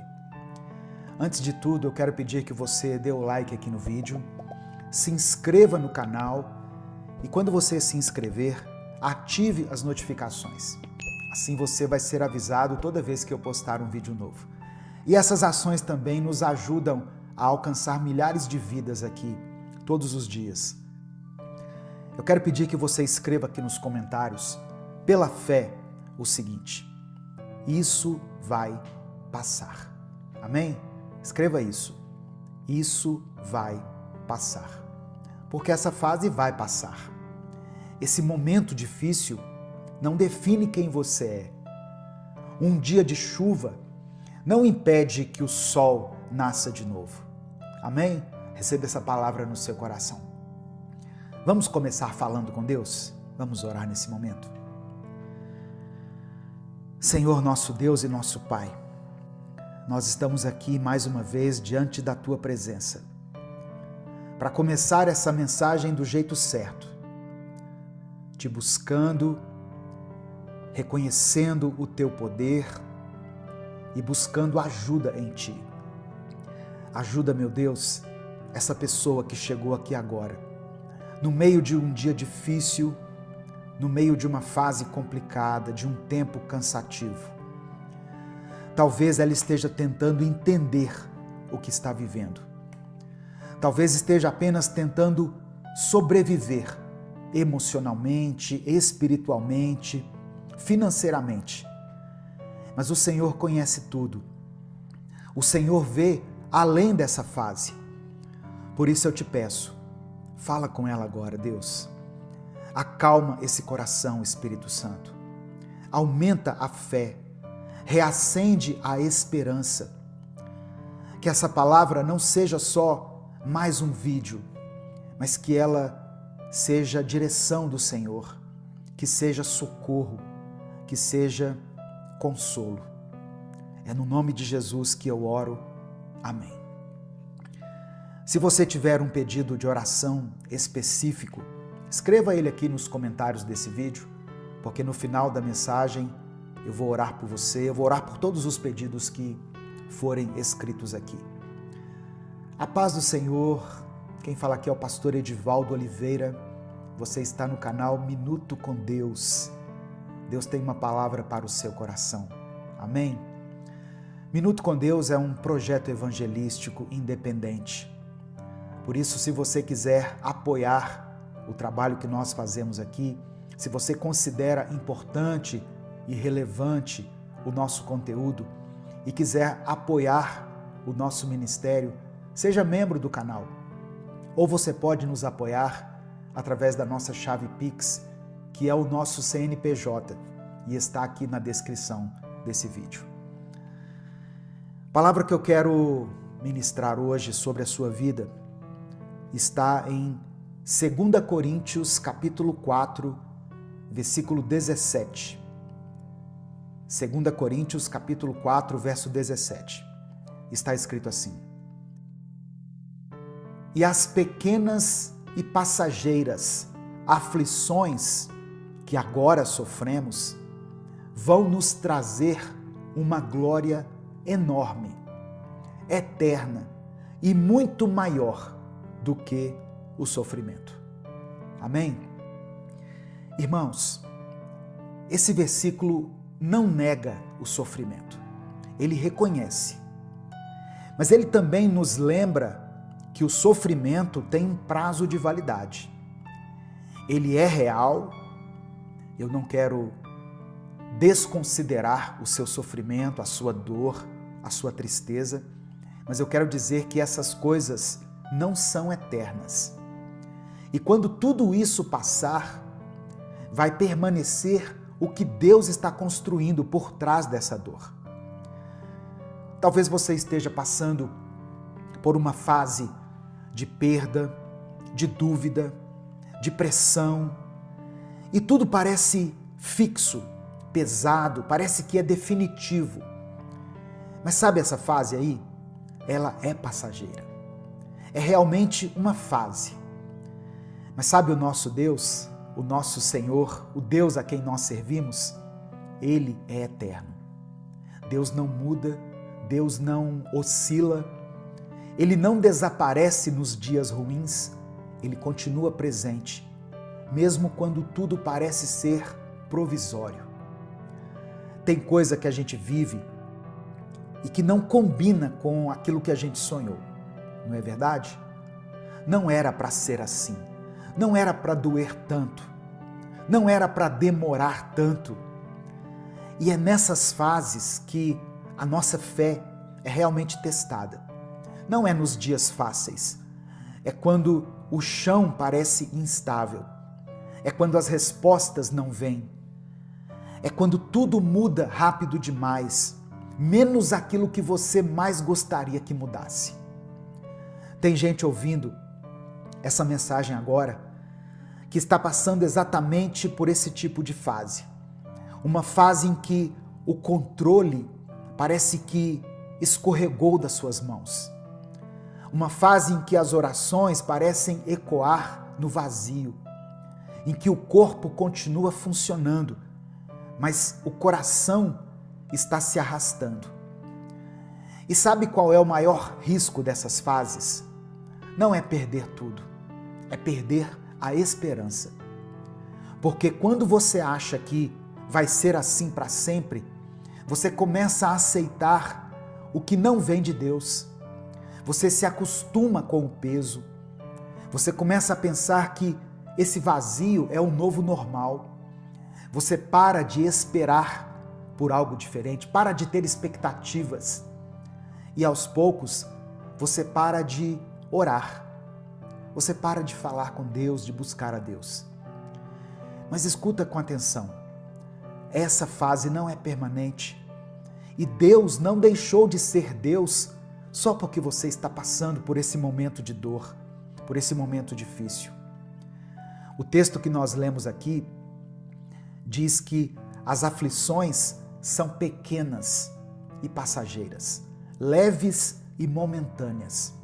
Antes de tudo, eu quero pedir que você dê o like aqui no vídeo, se inscreva no canal e quando você se inscrever, ative as notificações. Assim você vai ser avisado toda vez que eu postar um vídeo novo. E essas ações também nos ajudam a alcançar milhares de vidas aqui, todos os dias. Eu quero pedir que você escreva aqui nos comentários, pela fé, o seguinte: isso vai passar. Amém? Escreva isso. Isso vai passar. Porque essa fase vai passar. Esse momento difícil não define quem você é. Um dia de chuva não impede que o sol nasça de novo. Amém? Receba essa palavra no seu coração. Vamos começar falando com Deus? Vamos orar nesse momento. Senhor, nosso Deus e nosso Pai, nós estamos aqui mais uma vez diante da Tua presença para começar essa mensagem do jeito certo, te buscando, reconhecendo o Teu poder e buscando ajuda em Ti. Ajuda, meu Deus, essa pessoa que chegou aqui agora, no meio de um dia difícil, no meio de uma fase complicada, de um tempo cansativo. Talvez ela esteja tentando entender o que está vivendo. Talvez esteja apenas tentando sobreviver emocionalmente, espiritualmente, financeiramente. Mas o Senhor conhece tudo. O Senhor vê além dessa fase. Por isso eu te peço, fala com ela agora, Deus. Acalma esse coração, Espírito Santo. Aumenta a fé. Reacende a esperança. Que essa palavra não seja só mais um vídeo, mas que ela seja direção do Senhor, que seja socorro, que seja consolo. É no nome de Jesus que eu oro. Amém. Se você tiver um pedido de oração específico, escreva ele aqui nos comentários desse vídeo, porque no final da mensagem eu vou orar por você, eu vou orar por todos os pedidos que forem escritos aqui. A paz do Senhor, quem fala aqui é o pastor Edivaldo Oliveira, você está no canal Minuto com Deus. Deus tem uma palavra para o seu coração. Amém? Minuto com Deus é um projeto evangelístico independente. Por isso, se você quiser apoiar o trabalho que nós fazemos aqui, se você considera importante e relevante o nosso conteúdo e quiser apoiar o nosso ministério, seja membro do canal. Ou você pode nos apoiar através da nossa chave Pix, que é o nosso CNPJ, e está aqui na descrição desse vídeo. A palavra que eu quero ministrar hoje sobre a sua vida está em 2 Coríntios, capítulo 4, versículo 17. 2 Coríntios capítulo 4, verso 17. Está escrito assim: E as pequenas e passageiras aflições que agora sofremos vão nos trazer uma glória enorme, eterna e muito maior do que o sofrimento. Amém? Irmãos, esse versículo não nega o sofrimento, ele reconhece. Mas ele também nos lembra que o sofrimento tem um prazo de validade. Ele é real, eu não quero desconsiderar o seu sofrimento, a sua dor, a sua tristeza, mas eu quero dizer que essas coisas não são eternas. E quando tudo isso passar, vai permanecer o que Deus está construindo por trás dessa dor. Talvez você esteja passando por uma fase de perda, de dúvida, de pressão, e tudo parece fixo, pesado, parece que é definitivo. Mas sabe essa fase aí? Ela é passageira. É realmente uma fase. Mas sabe o nosso Deus, o nosso Senhor, o Deus a quem nós servimos? Ele é eterno. Deus não muda, Deus não oscila, Ele não desaparece nos dias ruins, Ele continua presente, mesmo quando tudo parece ser provisório. Tem coisa que a gente vive e que não combina com aquilo que a gente sonhou, não é verdade? Não era para ser assim, não era para doer tanto, não era para demorar tanto. E é nessas fases que a nossa fé é realmente testada. Não é nos dias fáceis, é quando o chão parece instável, é quando as respostas não vêm, é quando tudo muda rápido demais, menos aquilo que você mais gostaria que mudasse. Tem gente ouvindo essa mensagem agora que está passando exatamente por esse tipo de fase. Uma fase em que o controle parece que escorregou das suas mãos. Uma fase em que as orações parecem ecoar no vazio, em que o corpo continua funcionando, mas o coração está se arrastando. E sabe qual é o maior risco dessas fases? Não é perder tudo, é perder a esperança. Porque quando você acha que vai ser assim para sempre, você começa a aceitar o que não vem de Deus. Você se acostuma com o peso. Você começa a pensar que esse vazio é o novo normal. Você para de esperar por algo diferente, para de ter expectativas. E aos poucos, você para de orar. Você para de falar com Deus, de buscar a Deus. Mas escuta com atenção. Essa fase não é permanente. E Deus não deixou de ser Deus só porque você está passando por esse momento de dor, por esse momento difícil. O texto que nós lemos aqui diz que as aflições são pequenas e passageiras, leves e momentâneas.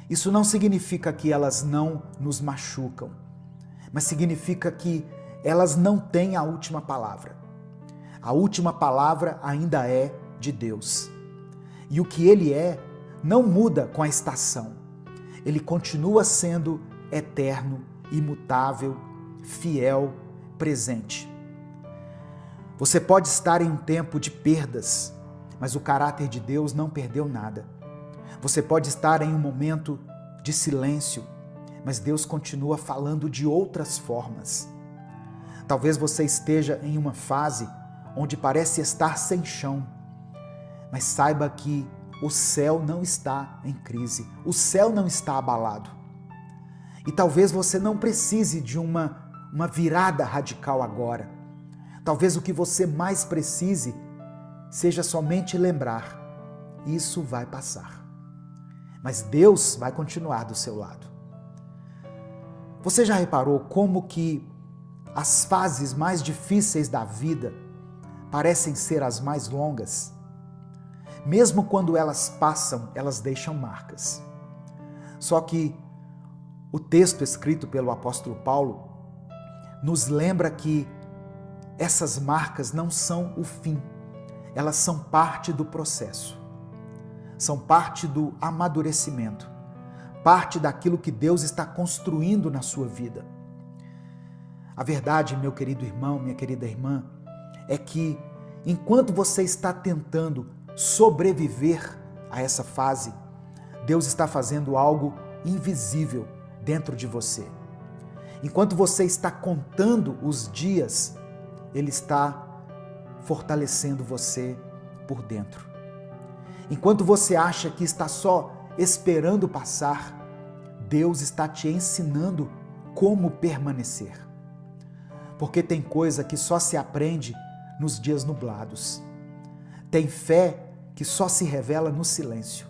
Isso não significa que elas não nos machucam, mas significa que elas não têm a última palavra. A última palavra ainda é de Deus. E o que Ele é não muda com a estação. Ele continua sendo eterno, imutável, fiel, presente. Você pode estar em um tempo de perdas, mas o caráter de Deus não perdeu nada. Você pode estar em um momento de silêncio, mas Deus continua falando de outras formas. Talvez você esteja em uma fase onde parece estar sem chão, mas saiba que o céu não está em crise, o céu não está abalado. E talvez você não precise de uma virada radical agora. Talvez o que você mais precise seja somente lembrar: isso vai passar. Mas Deus vai continuar do seu lado. Você já reparou como que as fases mais difíceis da vida parecem ser as mais longas, mesmo quando elas passam, elas deixam marcas. Só que o texto escrito pelo apóstolo Paulo nos lembra que essas marcas não são o fim, elas são parte do processo, são parte do amadurecimento, parte daquilo que Deus está construindo na sua vida. A verdade, meu querido irmão, minha querida irmã, é que enquanto você está tentando sobreviver a essa fase, Deus está fazendo algo invisível dentro de você. Enquanto você está contando os dias, Ele está fortalecendo você por dentro. Enquanto você acha que está só esperando passar, Deus está te ensinando como permanecer. Porque tem coisa que só se aprende nos dias nublados. Tem fé que só se revela no silêncio.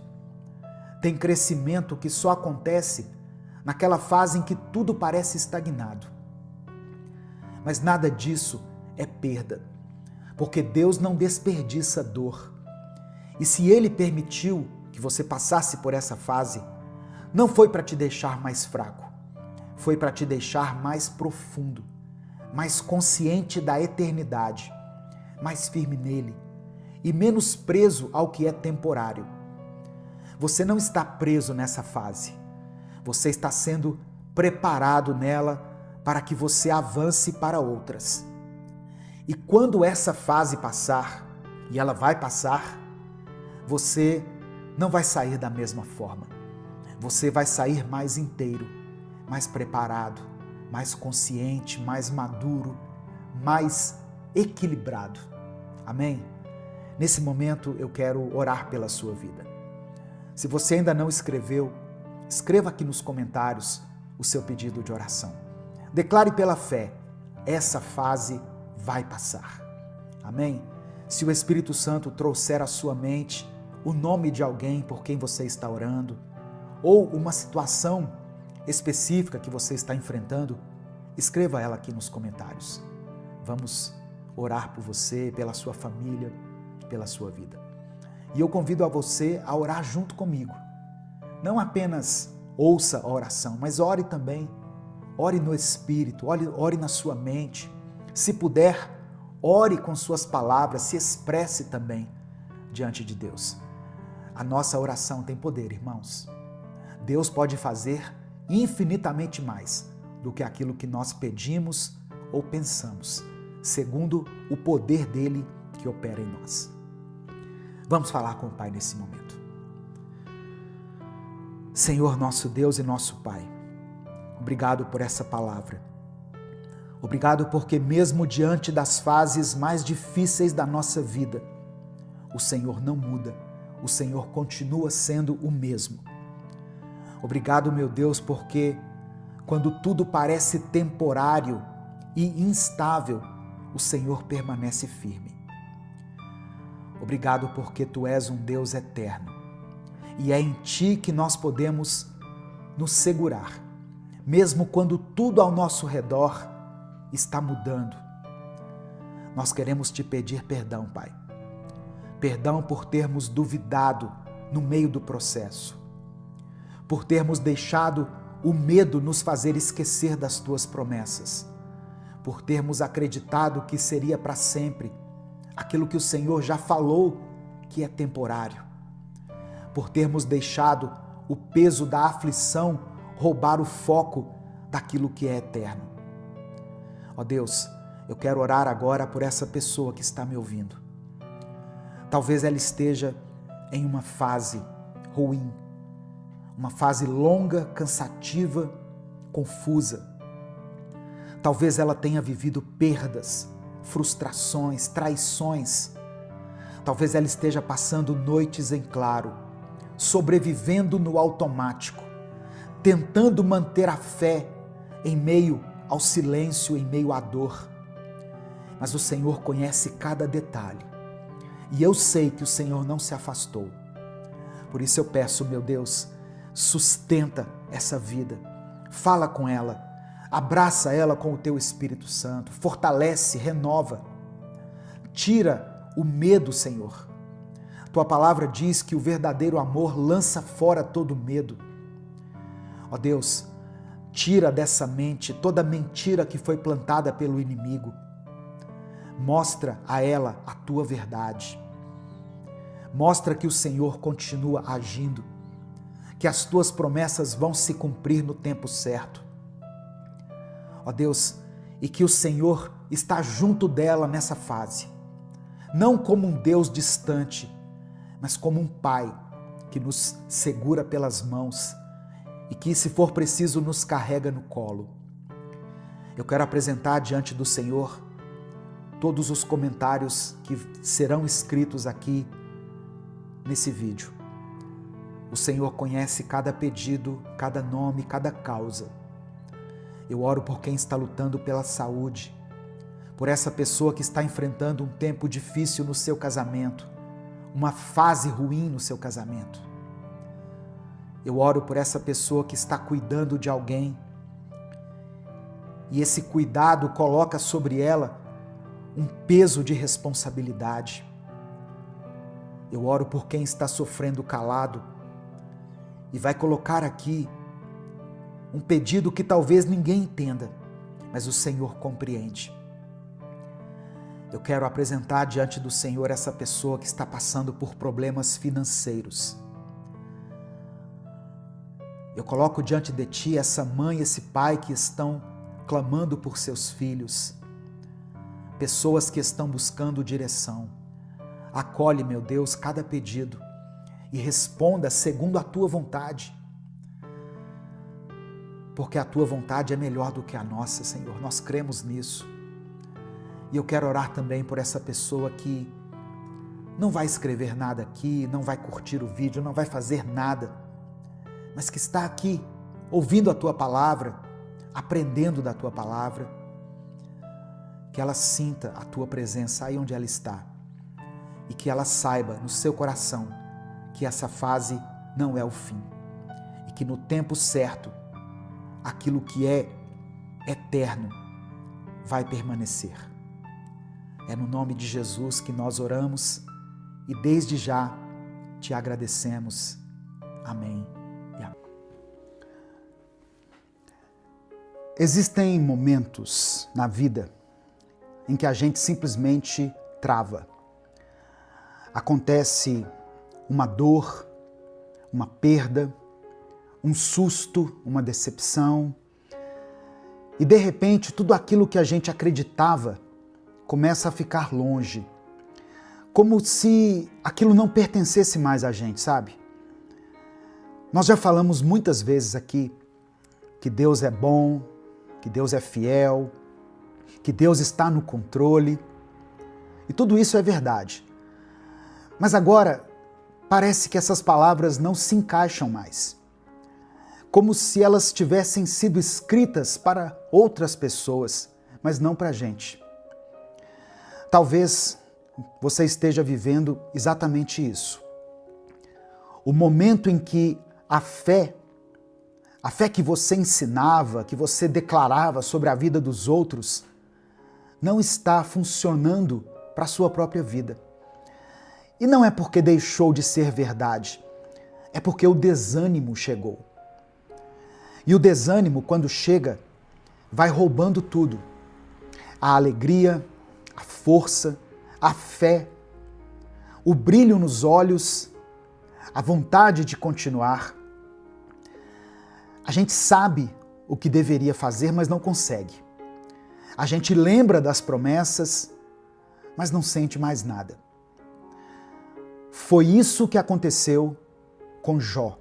Tem crescimento que só acontece naquela fase em que tudo parece estagnado. Mas nada disso é perda, porque Deus não desperdiça dor. E se Ele permitiu que você passasse por essa fase, não foi para te deixar mais fraco, foi para te deixar mais profundo, mais consciente da eternidade, mais firme nele e menos preso ao que é temporário. Você não está preso nessa fase, você está sendo preparado nela para que você avance para outras. E quando essa fase passar, e ela vai passar, você não vai sair da mesma forma. Você vai sair mais inteiro, mais preparado, mais consciente, mais maduro, mais equilibrado. Amém? Nesse momento eu quero orar pela sua vida. Se você ainda não escreveu, escreva aqui nos comentários o seu pedido de oração. Declare pela fé, essa fase vai passar. Amém? Se o Espírito Santo trouxer à sua mente o nome de alguém por quem você está orando, ou uma situação específica que você está enfrentando, escreva ela aqui nos comentários. Vamos orar por você, pela sua família, pela sua vida. E eu convido a você a orar junto comigo. Não apenas ouça a oração, mas ore também. Ore no Espírito, ore na sua mente. Se puder, ore com suas palavras, se expresse também diante de Deus. A nossa oração tem poder, irmãos. Deus pode fazer infinitamente mais do que aquilo que nós pedimos ou pensamos, segundo o poder dele que opera em nós. Vamos falar com o Pai nesse momento. Senhor, nosso Deus e nosso Pai, obrigado por essa palavra. Obrigado porque mesmo diante das fases mais difíceis da nossa vida, o Senhor não muda, o Senhor continua sendo o mesmo. Obrigado, meu Deus, porque quando tudo parece temporário e instável, o Senhor permanece firme. Obrigado porque Tu és um Deus eterno e é em Ti que nós podemos nos segurar, mesmo quando tudo ao nosso redor está mudando. Nós queremos Te pedir perdão, Pai. Perdão por termos duvidado no meio do processo, por termos deixado o medo nos fazer esquecer das Tuas promessas, por termos acreditado que seria para sempre aquilo que o Senhor já falou que é temporário, por termos deixado o peso da aflição roubar o foco daquilo que é eterno. Ó Deus, eu quero orar agora por essa pessoa que está me ouvindo. Talvez ela esteja em uma fase ruim, uma fase longa, cansativa, confusa. Talvez ela tenha vivido perdas, frustrações, traições. Talvez ela esteja passando noites em claro, sobrevivendo no automático, tentando manter a fé em meio ao silêncio, em meio à dor. Mas o Senhor conhece cada detalhe. E eu sei que o Senhor não se afastou. Por isso eu peço, meu Deus, sustenta essa vida, fala com ela, abraça ela com o Teu Espírito Santo, fortalece, renova, tira o medo, Senhor. Tua palavra diz que o verdadeiro amor lança fora todo medo. Ó Deus, tira dessa mente toda mentira que foi plantada pelo inimigo. Mostra a ela a tua verdade. Mostra que o Senhor continua agindo, que as tuas promessas vão se cumprir no tempo certo. Ó Deus, e que o Senhor está junto dela nessa fase, não como um Deus distante, mas como um Pai que nos segura pelas mãos e que, se for preciso, nos carrega no colo. Eu quero apresentar diante do Senhor todos os comentários que serão escritos aqui nesse vídeo. O Senhor conhece cada pedido, cada nome, cada causa. Eu oro por quem está lutando pela saúde, por essa pessoa que está enfrentando um tempo difícil no seu casamento, uma fase ruim no seu casamento. Eu oro por essa pessoa que está cuidando de alguém e esse cuidado coloca sobre ela um peso de responsabilidade. Eu oro por quem está sofrendo calado e vai colocar aqui um pedido que talvez ninguém entenda, mas o Senhor compreende. Eu quero apresentar diante do Senhor essa pessoa que está passando por problemas financeiros. Eu coloco diante de Ti essa mãe, esse pai que estão clamando por seus filhos, pessoas que estão buscando direção. Acolhe, meu Deus, cada pedido e responda segundo a Tua vontade. Porque a Tua vontade é melhor do que a nossa, Senhor. Nós cremos nisso. E eu quero orar também por essa pessoa que não vai escrever nada aqui, não vai curtir o vídeo, não vai fazer nada, mas que está aqui ouvindo a Tua palavra, aprendendo da Tua palavra, que ela sinta a Tua presença aí onde ela está e que ela saiba no seu coração que essa fase não é o fim e que no tempo certo aquilo que é eterno vai permanecer. É no nome de Jesus que nós oramos e desde já Te agradecemos. Amém e amém. Existem momentos na vida em que a gente simplesmente trava. Acontece uma dor, uma perda, um susto, uma decepção, e de repente tudo aquilo que a gente acreditava começa a ficar longe, como se aquilo não pertencesse mais a gente, sabe? Nós já falamos muitas vezes aqui que Deus é bom, que Deus é fiel, que Deus está no controle, e tudo isso é verdade. Mas agora parece que essas palavras não se encaixam mais, como se elas tivessem sido escritas para outras pessoas, mas não para a gente. Talvez você esteja vivendo exatamente isso. O momento em que a fé que você ensinava, que você declarava sobre a vida dos outros, não está funcionando para a sua própria vida. E não é porque deixou de ser verdade, é porque o desânimo chegou. E o desânimo, quando chega, vai roubando tudo. A alegria, a força, a fé, o brilho nos olhos, a vontade de continuar. A gente sabe o que deveria fazer, mas não consegue. A gente lembra das promessas, mas não sente mais nada. Foi isso que aconteceu com Jó.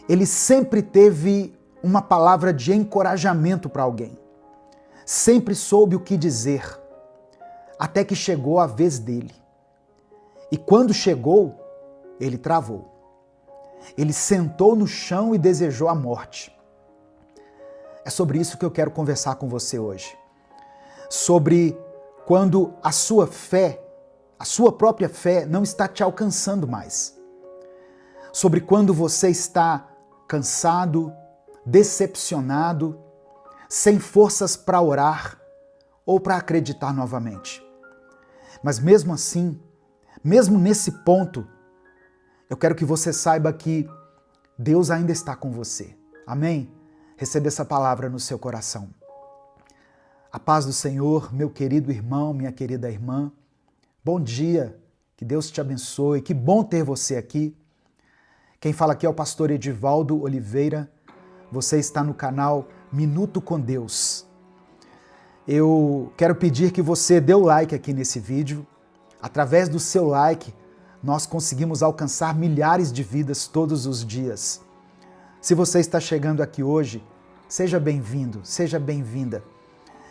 Ele sempre teve uma palavra de encorajamento para alguém. Sempre soube o que dizer, até que chegou a vez dele. E quando chegou, ele travou. Ele sentou no chão e desejou a morte. É sobre isso que eu quero conversar com você hoje. Sobre quando a sua fé, a sua própria fé, não está te alcançando mais. Sobre quando você está cansado, decepcionado, sem forças para orar ou para acreditar novamente. Mas mesmo assim, mesmo nesse ponto, eu quero que você saiba que Deus ainda está com você. Amém? Receba essa palavra no seu coração. A paz do Senhor, meu querido irmão, minha querida irmã. Bom dia, que Deus te abençoe, que bom ter você aqui. Quem fala aqui é o pastor Edivaldo Oliveira. Você está no canal Minuto com Deus. Eu quero pedir que você dê o like aqui nesse vídeo. Através do seu like, nós conseguimos alcançar milhares de vidas todos os dias. Se você está chegando aqui hoje, seja bem-vindo, seja bem-vinda.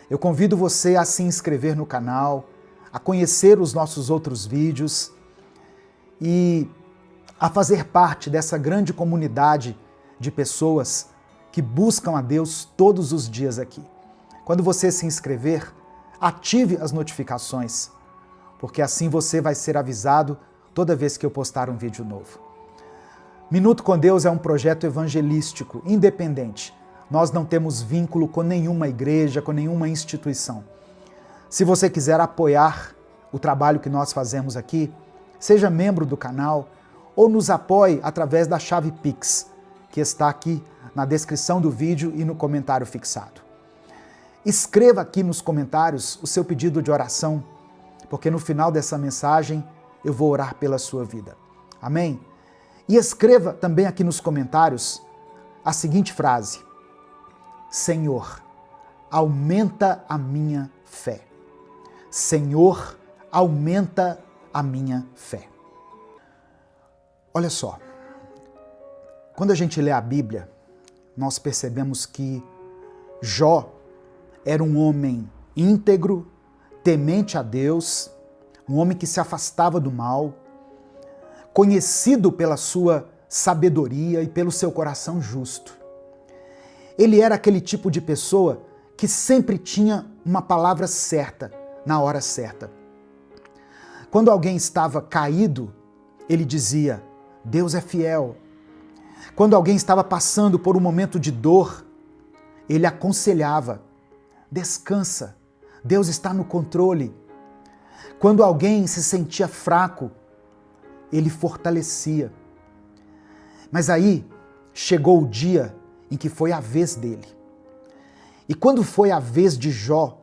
Eu convido você a se inscrever no canal, a conhecer os nossos outros vídeos e a fazer parte dessa grande comunidade de pessoas que buscam a Deus todos os dias aqui. Quando você se inscrever, ative as notificações, porque assim você vai ser avisado toda vez que eu postar um vídeo novo. Minuto com Deus é um projeto evangelístico, independente. Nós não temos vínculo com nenhuma igreja, com nenhuma instituição. Se você quiser apoiar o trabalho que nós fazemos aqui, seja membro do canal ou nos apoie através da chave Pix, que está aqui na descrição do vídeo e no comentário fixado. Escreva aqui nos comentários o seu pedido de oração, porque no final dessa mensagem eu vou orar pela sua vida. Amém? E escreva também aqui nos comentários a seguinte frase: Senhor, aumenta a minha fé. Senhor, aumenta a minha fé. Olha só, quando a gente lê a Bíblia, nós percebemos que Jó era um homem íntegro, temente a Deus, um homem que se afastava do mal, conhecido pela sua sabedoria e pelo seu coração justo. Ele era aquele tipo de pessoa que sempre tinha uma palavra certa, na hora certa. Quando alguém estava caído, ele dizia: Deus é fiel. Quando alguém estava passando por um momento de dor, ele aconselhava: descansa, Deus está no controle. Quando alguém se sentia fraco, ele fortalecia. Mas aí chegou o dia em que foi a vez dele. E quando foi a vez de Jó,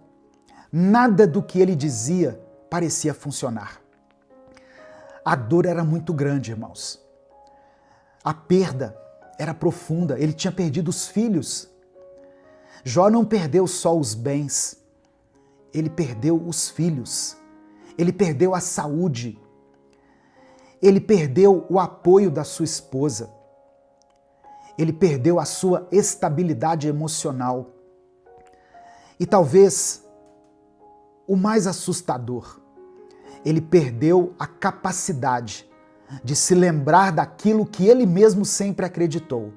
nada do que ele dizia parecia funcionar. A dor era muito grande, irmãos. A perda era profunda, ele tinha perdido os filhos. Jó não perdeu só os bens, ele perdeu os filhos, ele perdeu a saúde, ele perdeu o apoio da sua esposa, ele perdeu a sua estabilidade emocional. E talvez o mais assustador, ele perdeu a capacidade de se lembrar daquilo que ele mesmo sempre acreditou.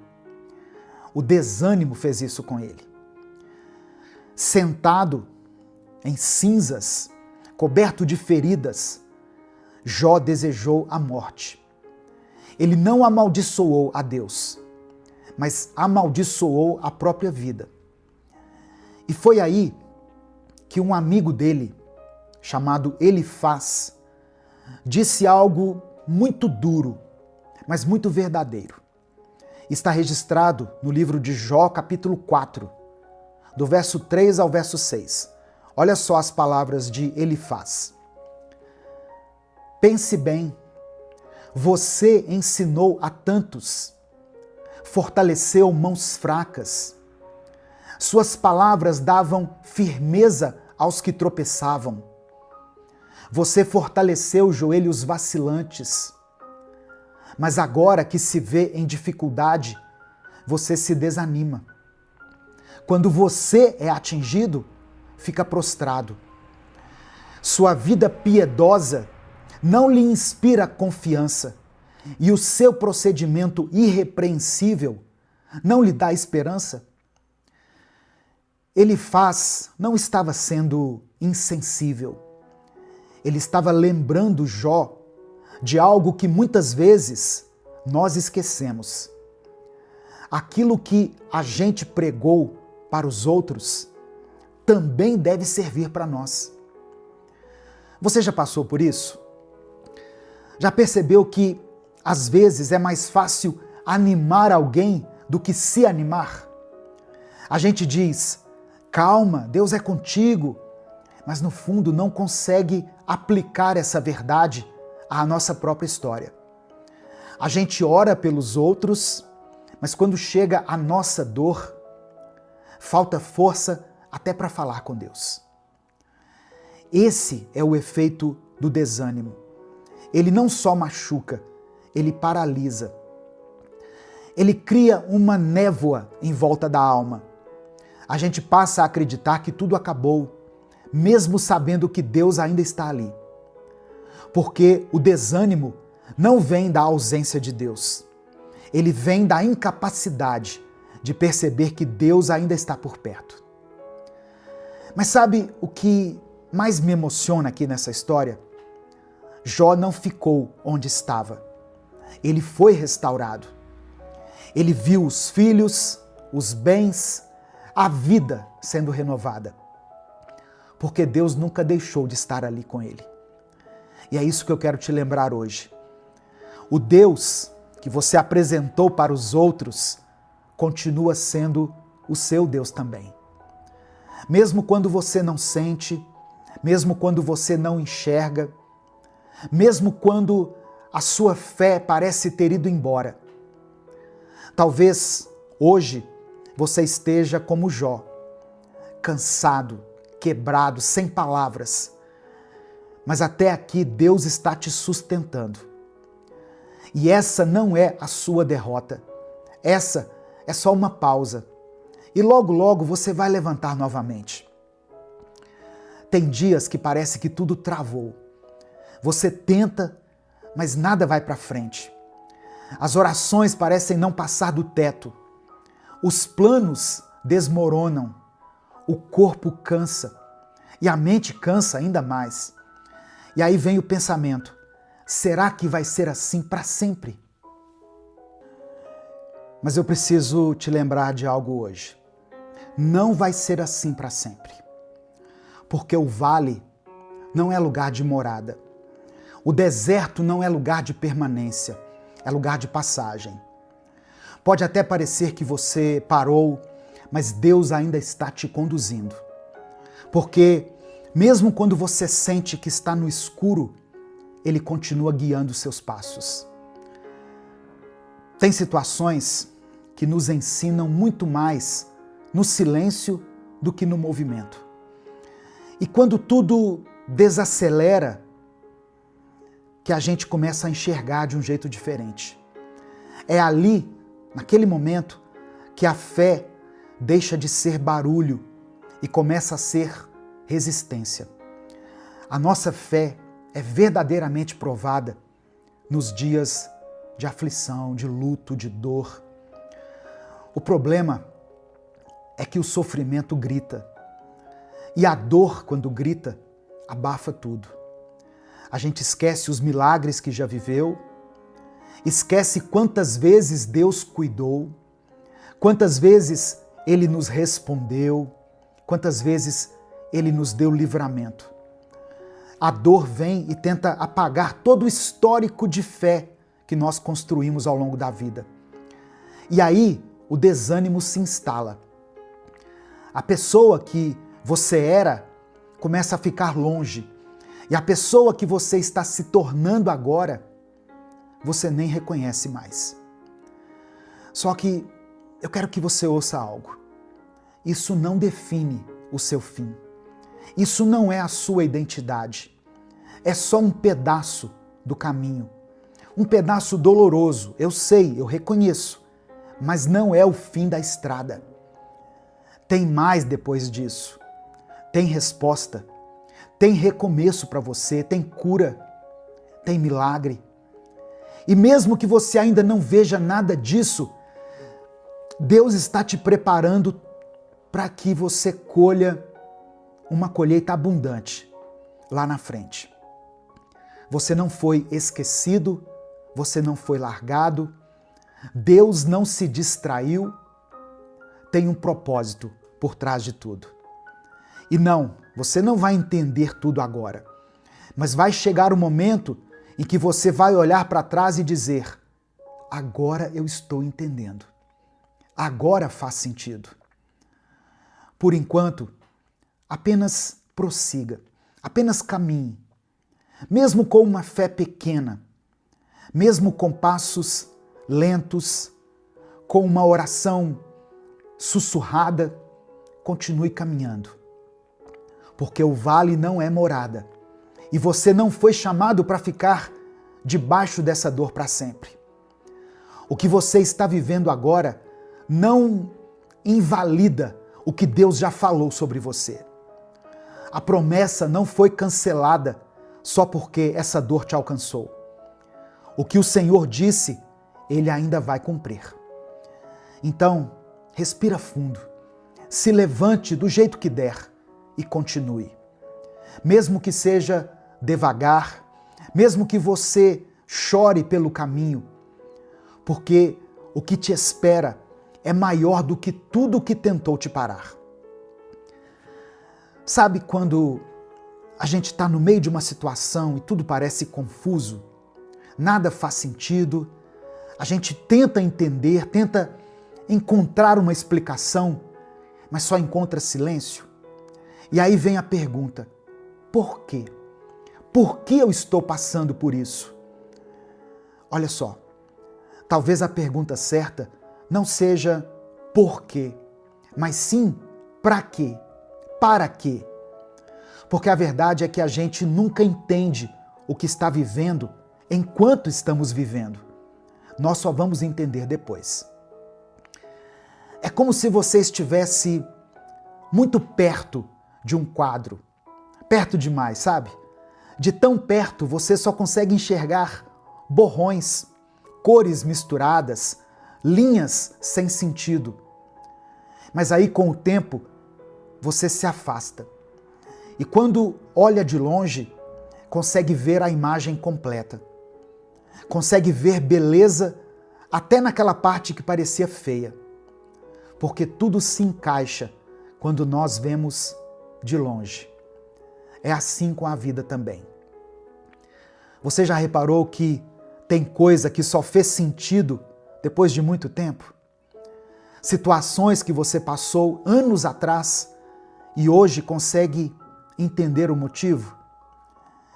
O desânimo fez isso com ele. Sentado em cinzas, coberto de feridas, Jó desejou a morte. Ele não amaldiçoou a Deus, mas amaldiçoou a própria vida. E foi aí que um amigo dele, chamado Elifaz, disse algo muito duro, mas muito verdadeiro. Está registrado no livro de Jó, capítulo 4, do verso 3 ao verso 6. Olha só as palavras de Elifaz. Pense bem, você ensinou a tantos, fortaleceu mãos fracas. Suas palavras davam firmeza aos que tropeçavam. Você fortaleceu joelhos vacilantes. Mas agora que se vê em dificuldade, você se desanima. Quando você é atingido, fica prostrado. Sua vida piedosa não lhe inspira confiança e o seu procedimento irrepreensível não lhe dá esperança. Elifaz não estava sendo insensível. Ele estava lembrando Jó de algo que muitas vezes nós esquecemos. Aquilo que a gente pregou para os outros também deve servir para nós. Você já passou por isso? Já percebeu que às vezes é mais fácil animar alguém do que se animar? A gente diz, calma, Deus é contigo, mas no fundo não consegue aplicar essa verdade à nossa própria história. A gente ora pelos outros, mas quando chega a nossa dor, falta força até para falar com Deus. Esse é o efeito do desânimo. Ele não só machuca, ele paralisa. Ele cria uma névoa em volta da alma. A gente passa a acreditar que tudo acabou, mesmo sabendo que Deus ainda está ali. Porque o desânimo não vem da ausência de Deus. Ele vem da incapacidade de perceber que Deus ainda está por perto. Mas sabe o que mais me emociona aqui nessa história? Jó não ficou onde estava. Ele foi restaurado. Ele viu os filhos, os bens, a vida sendo renovada. Porque Deus nunca deixou de estar ali com ele. E é isso que eu quero te lembrar hoje. O Deus que você apresentou para os outros continua sendo o seu Deus também. Mesmo quando você não sente, mesmo quando você não enxerga, mesmo quando a sua fé parece ter ido embora. Talvez hoje você esteja como Jó, cansado, quebrado, sem palavras. Mas até aqui Deus está te sustentando. E essa não é a sua derrota. Essa é só uma pausa. E logo, logo você vai levantar novamente. Tem dias que parece que tudo travou. Você tenta, mas nada vai para frente. As orações parecem não passar do teto. Os planos desmoronam. O corpo cansa. E a mente cansa ainda mais. E aí vem o pensamento: será que vai ser assim para sempre? Mas eu preciso te lembrar de algo hoje. Não vai ser assim para sempre. Porque o vale não é lugar de morada. O deserto não é lugar de permanência, é lugar de passagem. Pode até parecer que você parou, mas Deus ainda está te conduzindo. Porque mesmo quando você sente que está no escuro, Ele continua guiando os seus passos. Tem situações que nos ensinam muito mais no silêncio do que no movimento. E quando tudo desacelera, que a gente começa a enxergar de um jeito diferente. É ali, naquele momento, que a fé deixa de ser barulho e começa a ser resistência. A nossa fé é verdadeiramente provada nos dias de aflição, de luto, de dor. O problema é que o sofrimento grita. E a dor, quando grita, abafa tudo. A gente esquece os milagres que já viveu, esquece quantas vezes Deus cuidou, quantas vezes Ele nos respondeu, quantas vezes Ele nos deu livramento. A dor vem e tenta apagar todo o histórico de fé que nós construímos ao longo da vida. E aí o desânimo se instala. A pessoa que você era começa a ficar longe. E a pessoa que você está se tornando agora, você nem reconhece mais. Só que eu quero que você ouça algo. Isso não define o seu fim. Isso não é a sua identidade. É só um pedaço do caminho. Um pedaço doloroso, eu sei, eu reconheço. Mas não é o fim da estrada. Tem mais depois disso. Tem resposta. Tem recomeço para você, tem cura, tem milagre. E mesmo que você ainda não veja nada disso, Deus está te preparando para que você colha uma colheita abundante lá na frente. Você não foi esquecido, você não foi largado, Deus não se distraiu, tem um propósito por trás de tudo. E não, você não vai entender tudo agora. Mas vai chegar o momento em que você vai olhar para trás e dizer: agora eu estou entendendo. Agora faz sentido. Por enquanto, apenas prossiga, apenas caminhe. Mesmo com uma fé pequena, mesmo com passos lentos, com uma oração sussurrada, continue caminhando. Porque o vale não é morada. E você não foi chamado para ficar debaixo dessa dor para sempre. O que você está vivendo agora não invalida o que Deus já falou sobre você. A promessa não foi cancelada só porque essa dor te alcançou. O que o Senhor disse, Ele ainda vai cumprir. Então, respira fundo, se levante do jeito que der e continue. Mesmo que seja devagar, mesmo que você chore pelo caminho, porque o que te espera é maior do que tudo o que tentou te parar. Sabe quando a gente está no meio de uma situação e tudo parece confuso, nada faz sentido, a gente tenta entender, tenta encontrar uma explicação, mas só encontra silêncio? E aí vem a pergunta: por quê? Por que eu estou passando por isso? Olha só, talvez a pergunta certa não seja por quê, mas sim para quê? Para quê? Porque a verdade é que a gente nunca entende o que está vivendo enquanto estamos vivendo. Nós só vamos entender depois. É como se você estivesse muito perto de um quadro. Perto demais, sabe? De tão perto você só consegue enxergar borrões, cores misturadas, linhas sem sentido. Mas aí com o tempo você se afasta. E quando olha de longe, consegue ver a imagem completa. Consegue ver beleza até naquela parte que parecia feia. Porque tudo se encaixa quando nós vemos de longe. É assim com a vida também. Você já reparou que tem coisa que só fez sentido depois de muito tempo? Situações que você passou anos atrás e hoje consegue entender o motivo?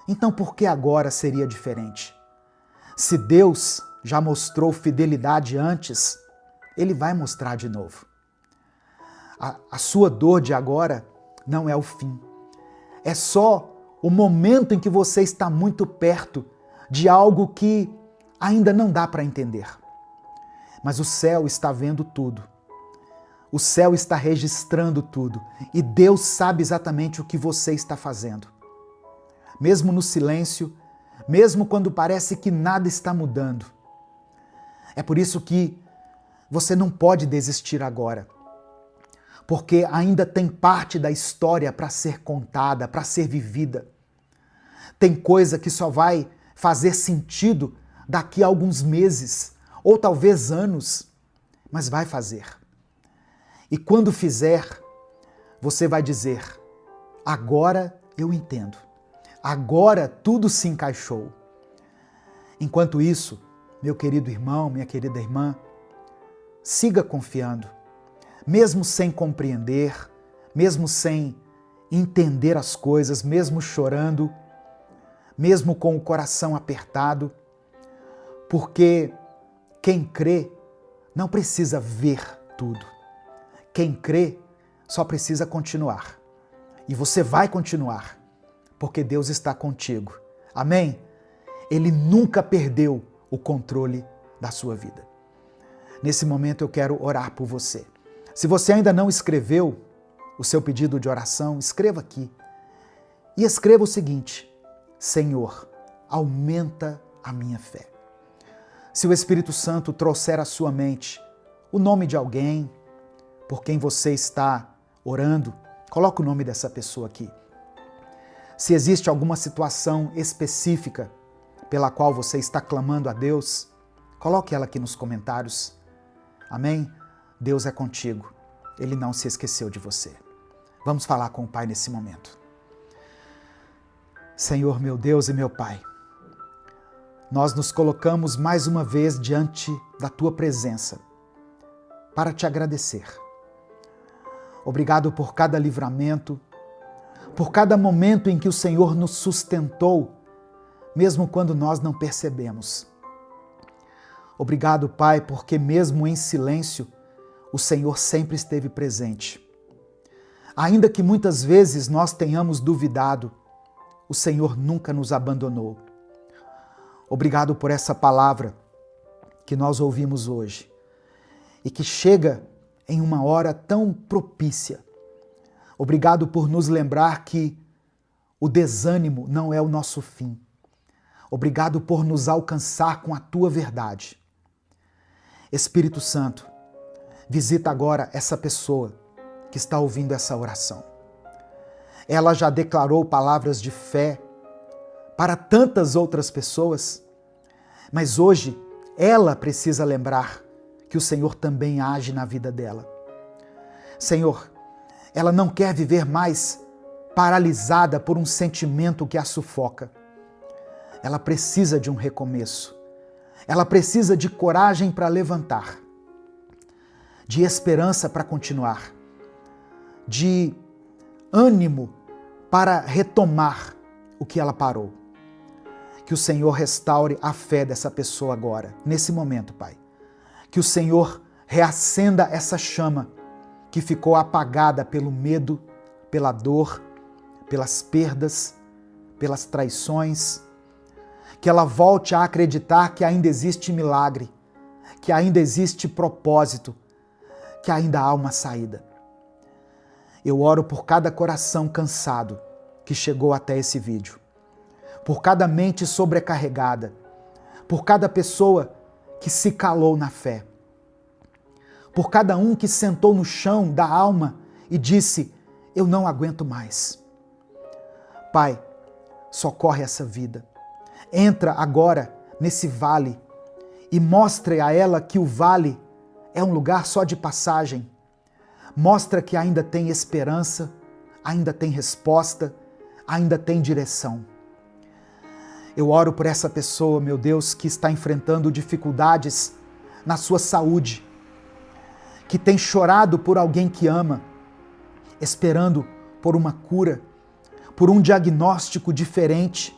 Então por que agora seria diferente? Se Deus já mostrou fidelidade antes, Ele vai mostrar de novo. A sua dor de agora não é o fim. É só o momento em que você está muito perto de algo que ainda não dá para entender. Mas o céu está vendo tudo. O céu está registrando tudo. E Deus sabe exatamente o que você está fazendo. Mesmo no silêncio, mesmo quando parece que nada está mudando. É por isso que você não pode desistir agora. Porque ainda tem parte da história para ser contada, para ser vivida. Tem coisa que só vai fazer sentido daqui a alguns meses, ou talvez anos, mas vai fazer. E quando fizer, você vai dizer: agora eu entendo. Agora tudo se encaixou. Enquanto isso, meu querido irmão, minha querida irmã, siga confiando. Mesmo sem compreender, mesmo sem entender as coisas, mesmo chorando, mesmo com o coração apertado, porque quem crê não precisa ver tudo. Quem crê só precisa continuar. E você vai continuar, porque Deus está contigo. Amém? Ele nunca perdeu o controle da sua vida. Nesse momento eu quero orar por você. Se você ainda não escreveu o seu pedido de oração, escreva aqui. E escreva o seguinte: Senhor, aumenta a minha fé. Se o Espírito Santo trouxer à sua mente o nome de alguém por quem você está orando, coloque o nome dessa pessoa aqui. Se existe alguma situação específica pela qual você está clamando a Deus, coloque ela aqui nos comentários. Amém? Deus é contigo. Ele não se esqueceu de você. Vamos falar com o Pai nesse momento. Senhor, meu Deus e meu Pai, nós nos colocamos mais uma vez diante da Tua presença para Te agradecer. Obrigado por cada livramento, por cada momento em que o Senhor nos sustentou, mesmo quando nós não percebemos. Obrigado, Pai, porque mesmo em silêncio, o Senhor sempre esteve presente. Ainda que muitas vezes nós tenhamos duvidado, o Senhor nunca nos abandonou. Obrigado por essa palavra que nós ouvimos hoje e que chega em uma hora tão propícia. Obrigado por nos lembrar que o desânimo não é o nosso fim. Obrigado por nos alcançar com a Tua verdade. Espírito Santo, visita agora essa pessoa que está ouvindo essa oração. Ela já declarou palavras de fé para tantas outras pessoas, mas hoje ela precisa lembrar que o Senhor também age na vida dela. Senhor, ela não quer viver mais paralisada por um sentimento que a sufoca. Ela precisa de um recomeço. Ela precisa de coragem para levantar, de esperança para continuar, de ânimo para retomar o que ela parou. Que o Senhor restaure a fé dessa pessoa agora, nesse momento, Pai. Que o Senhor reacenda essa chama que ficou apagada pelo medo, pela dor, pelas perdas, pelas traições. Que ela volte a acreditar que ainda existe milagre, que ainda existe propósito, que ainda há uma saída. Eu oro por cada coração cansado que chegou até esse vídeo, por cada mente sobrecarregada, por cada pessoa que se calou na fé, por cada um que sentou no chão da alma e disse: eu não aguento mais. Pai, socorre essa vida. Entra agora nesse vale e mostre a ela que o vale é um lugar só de passagem. Mostra que ainda tem esperança, ainda tem resposta, ainda tem direção. Eu oro por essa pessoa, meu Deus, que está enfrentando dificuldades na sua saúde, que tem chorado por alguém que ama, esperando por uma cura, por um diagnóstico diferente,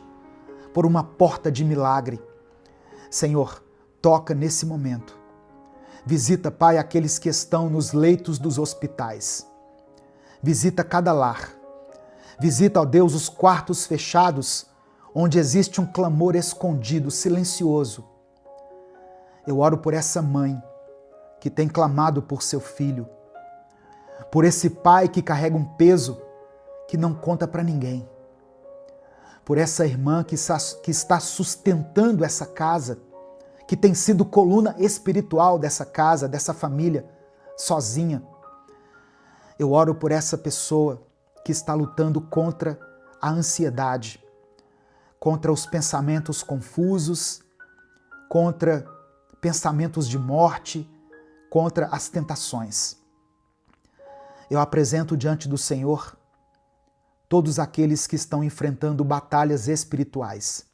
por uma porta de milagre. Senhor, toca nesse momento. Visita, Pai, aqueles que estão nos leitos dos hospitais. Visita cada lar. Visita, ó Deus, os quartos fechados, onde existe um clamor escondido, silencioso. Eu oro por essa mãe que tem clamado por seu filho, por esse pai que carrega um peso que não conta para ninguém, por essa irmã que está sustentando essa casa, que tem sido coluna espiritual dessa casa, dessa família, sozinha. Eu oro por essa pessoa que está lutando contra a ansiedade, contra os pensamentos confusos, contra pensamentos de morte, contra as tentações. Eu apresento diante do Senhor todos aqueles que estão enfrentando batalhas espirituais,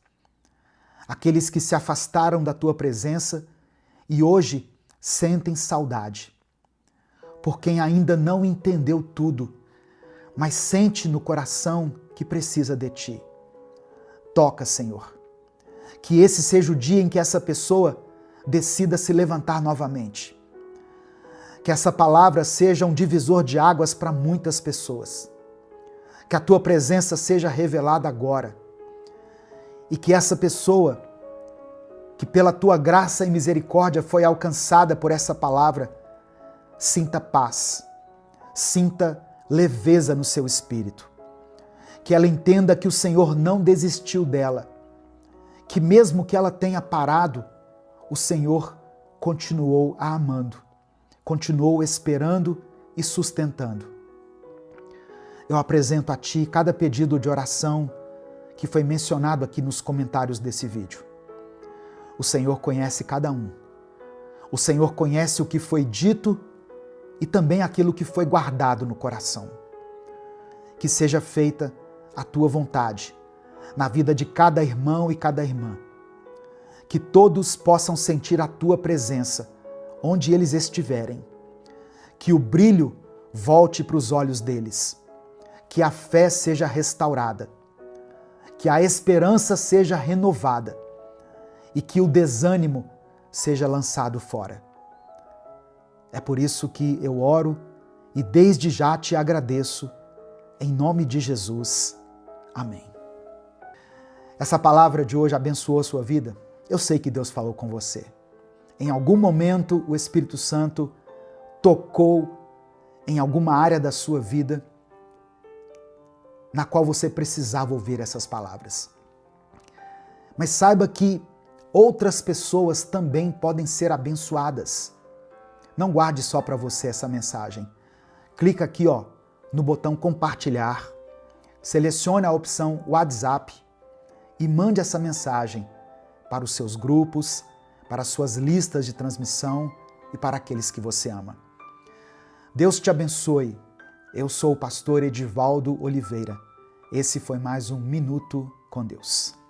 aqueles que se afastaram da Tua presença e hoje sentem saudade, por quem ainda não entendeu tudo, mas sente no coração que precisa de Ti. Toca, Senhor, que esse seja o dia em que essa pessoa decida se levantar novamente, que essa palavra seja um divisor de águas para muitas pessoas, que a Tua presença seja revelada agora e que essa pessoa, que pela Tua graça e misericórdia foi alcançada por essa palavra, sinta paz, sinta leveza no seu espírito, que ela entenda que o Senhor não desistiu dela, que mesmo que ela tenha parado, o Senhor continuou a amando, continuou esperando e sustentando. Eu apresento a Ti cada pedido de oração que foi mencionado aqui nos comentários desse vídeo. O Senhor conhece cada um. O Senhor conhece o que foi dito e também aquilo que foi guardado no coração. Que seja feita a Tua vontade, na vida de cada irmão e cada irmã. Que todos possam sentir a tua presença onde eles estiverem. Que o brilho volte para os olhos deles. Que a fé seja restaurada. Que a esperança seja renovada. E que o desânimo seja lançado fora. É por isso que eu oro e desde já te agradeço. Em nome de Jesus. Amém. Essa palavra de hoje abençoou a sua vida? Eu sei que Deus falou com você. Em algum momento o Espírito Santo tocou em alguma área da sua vida na qual você precisava ouvir essas palavras. Mas saiba que outras pessoas também podem ser abençoadas. Não guarde só para você essa mensagem. Clica aqui, no botão compartilhar, selecione a opção WhatsApp e mande essa mensagem para os seus grupos, para as suas listas de transmissão e para aqueles que você ama. Deus te abençoe. Eu sou o pastor Edivaldo Oliveira. Esse foi mais um Minuto com Deus.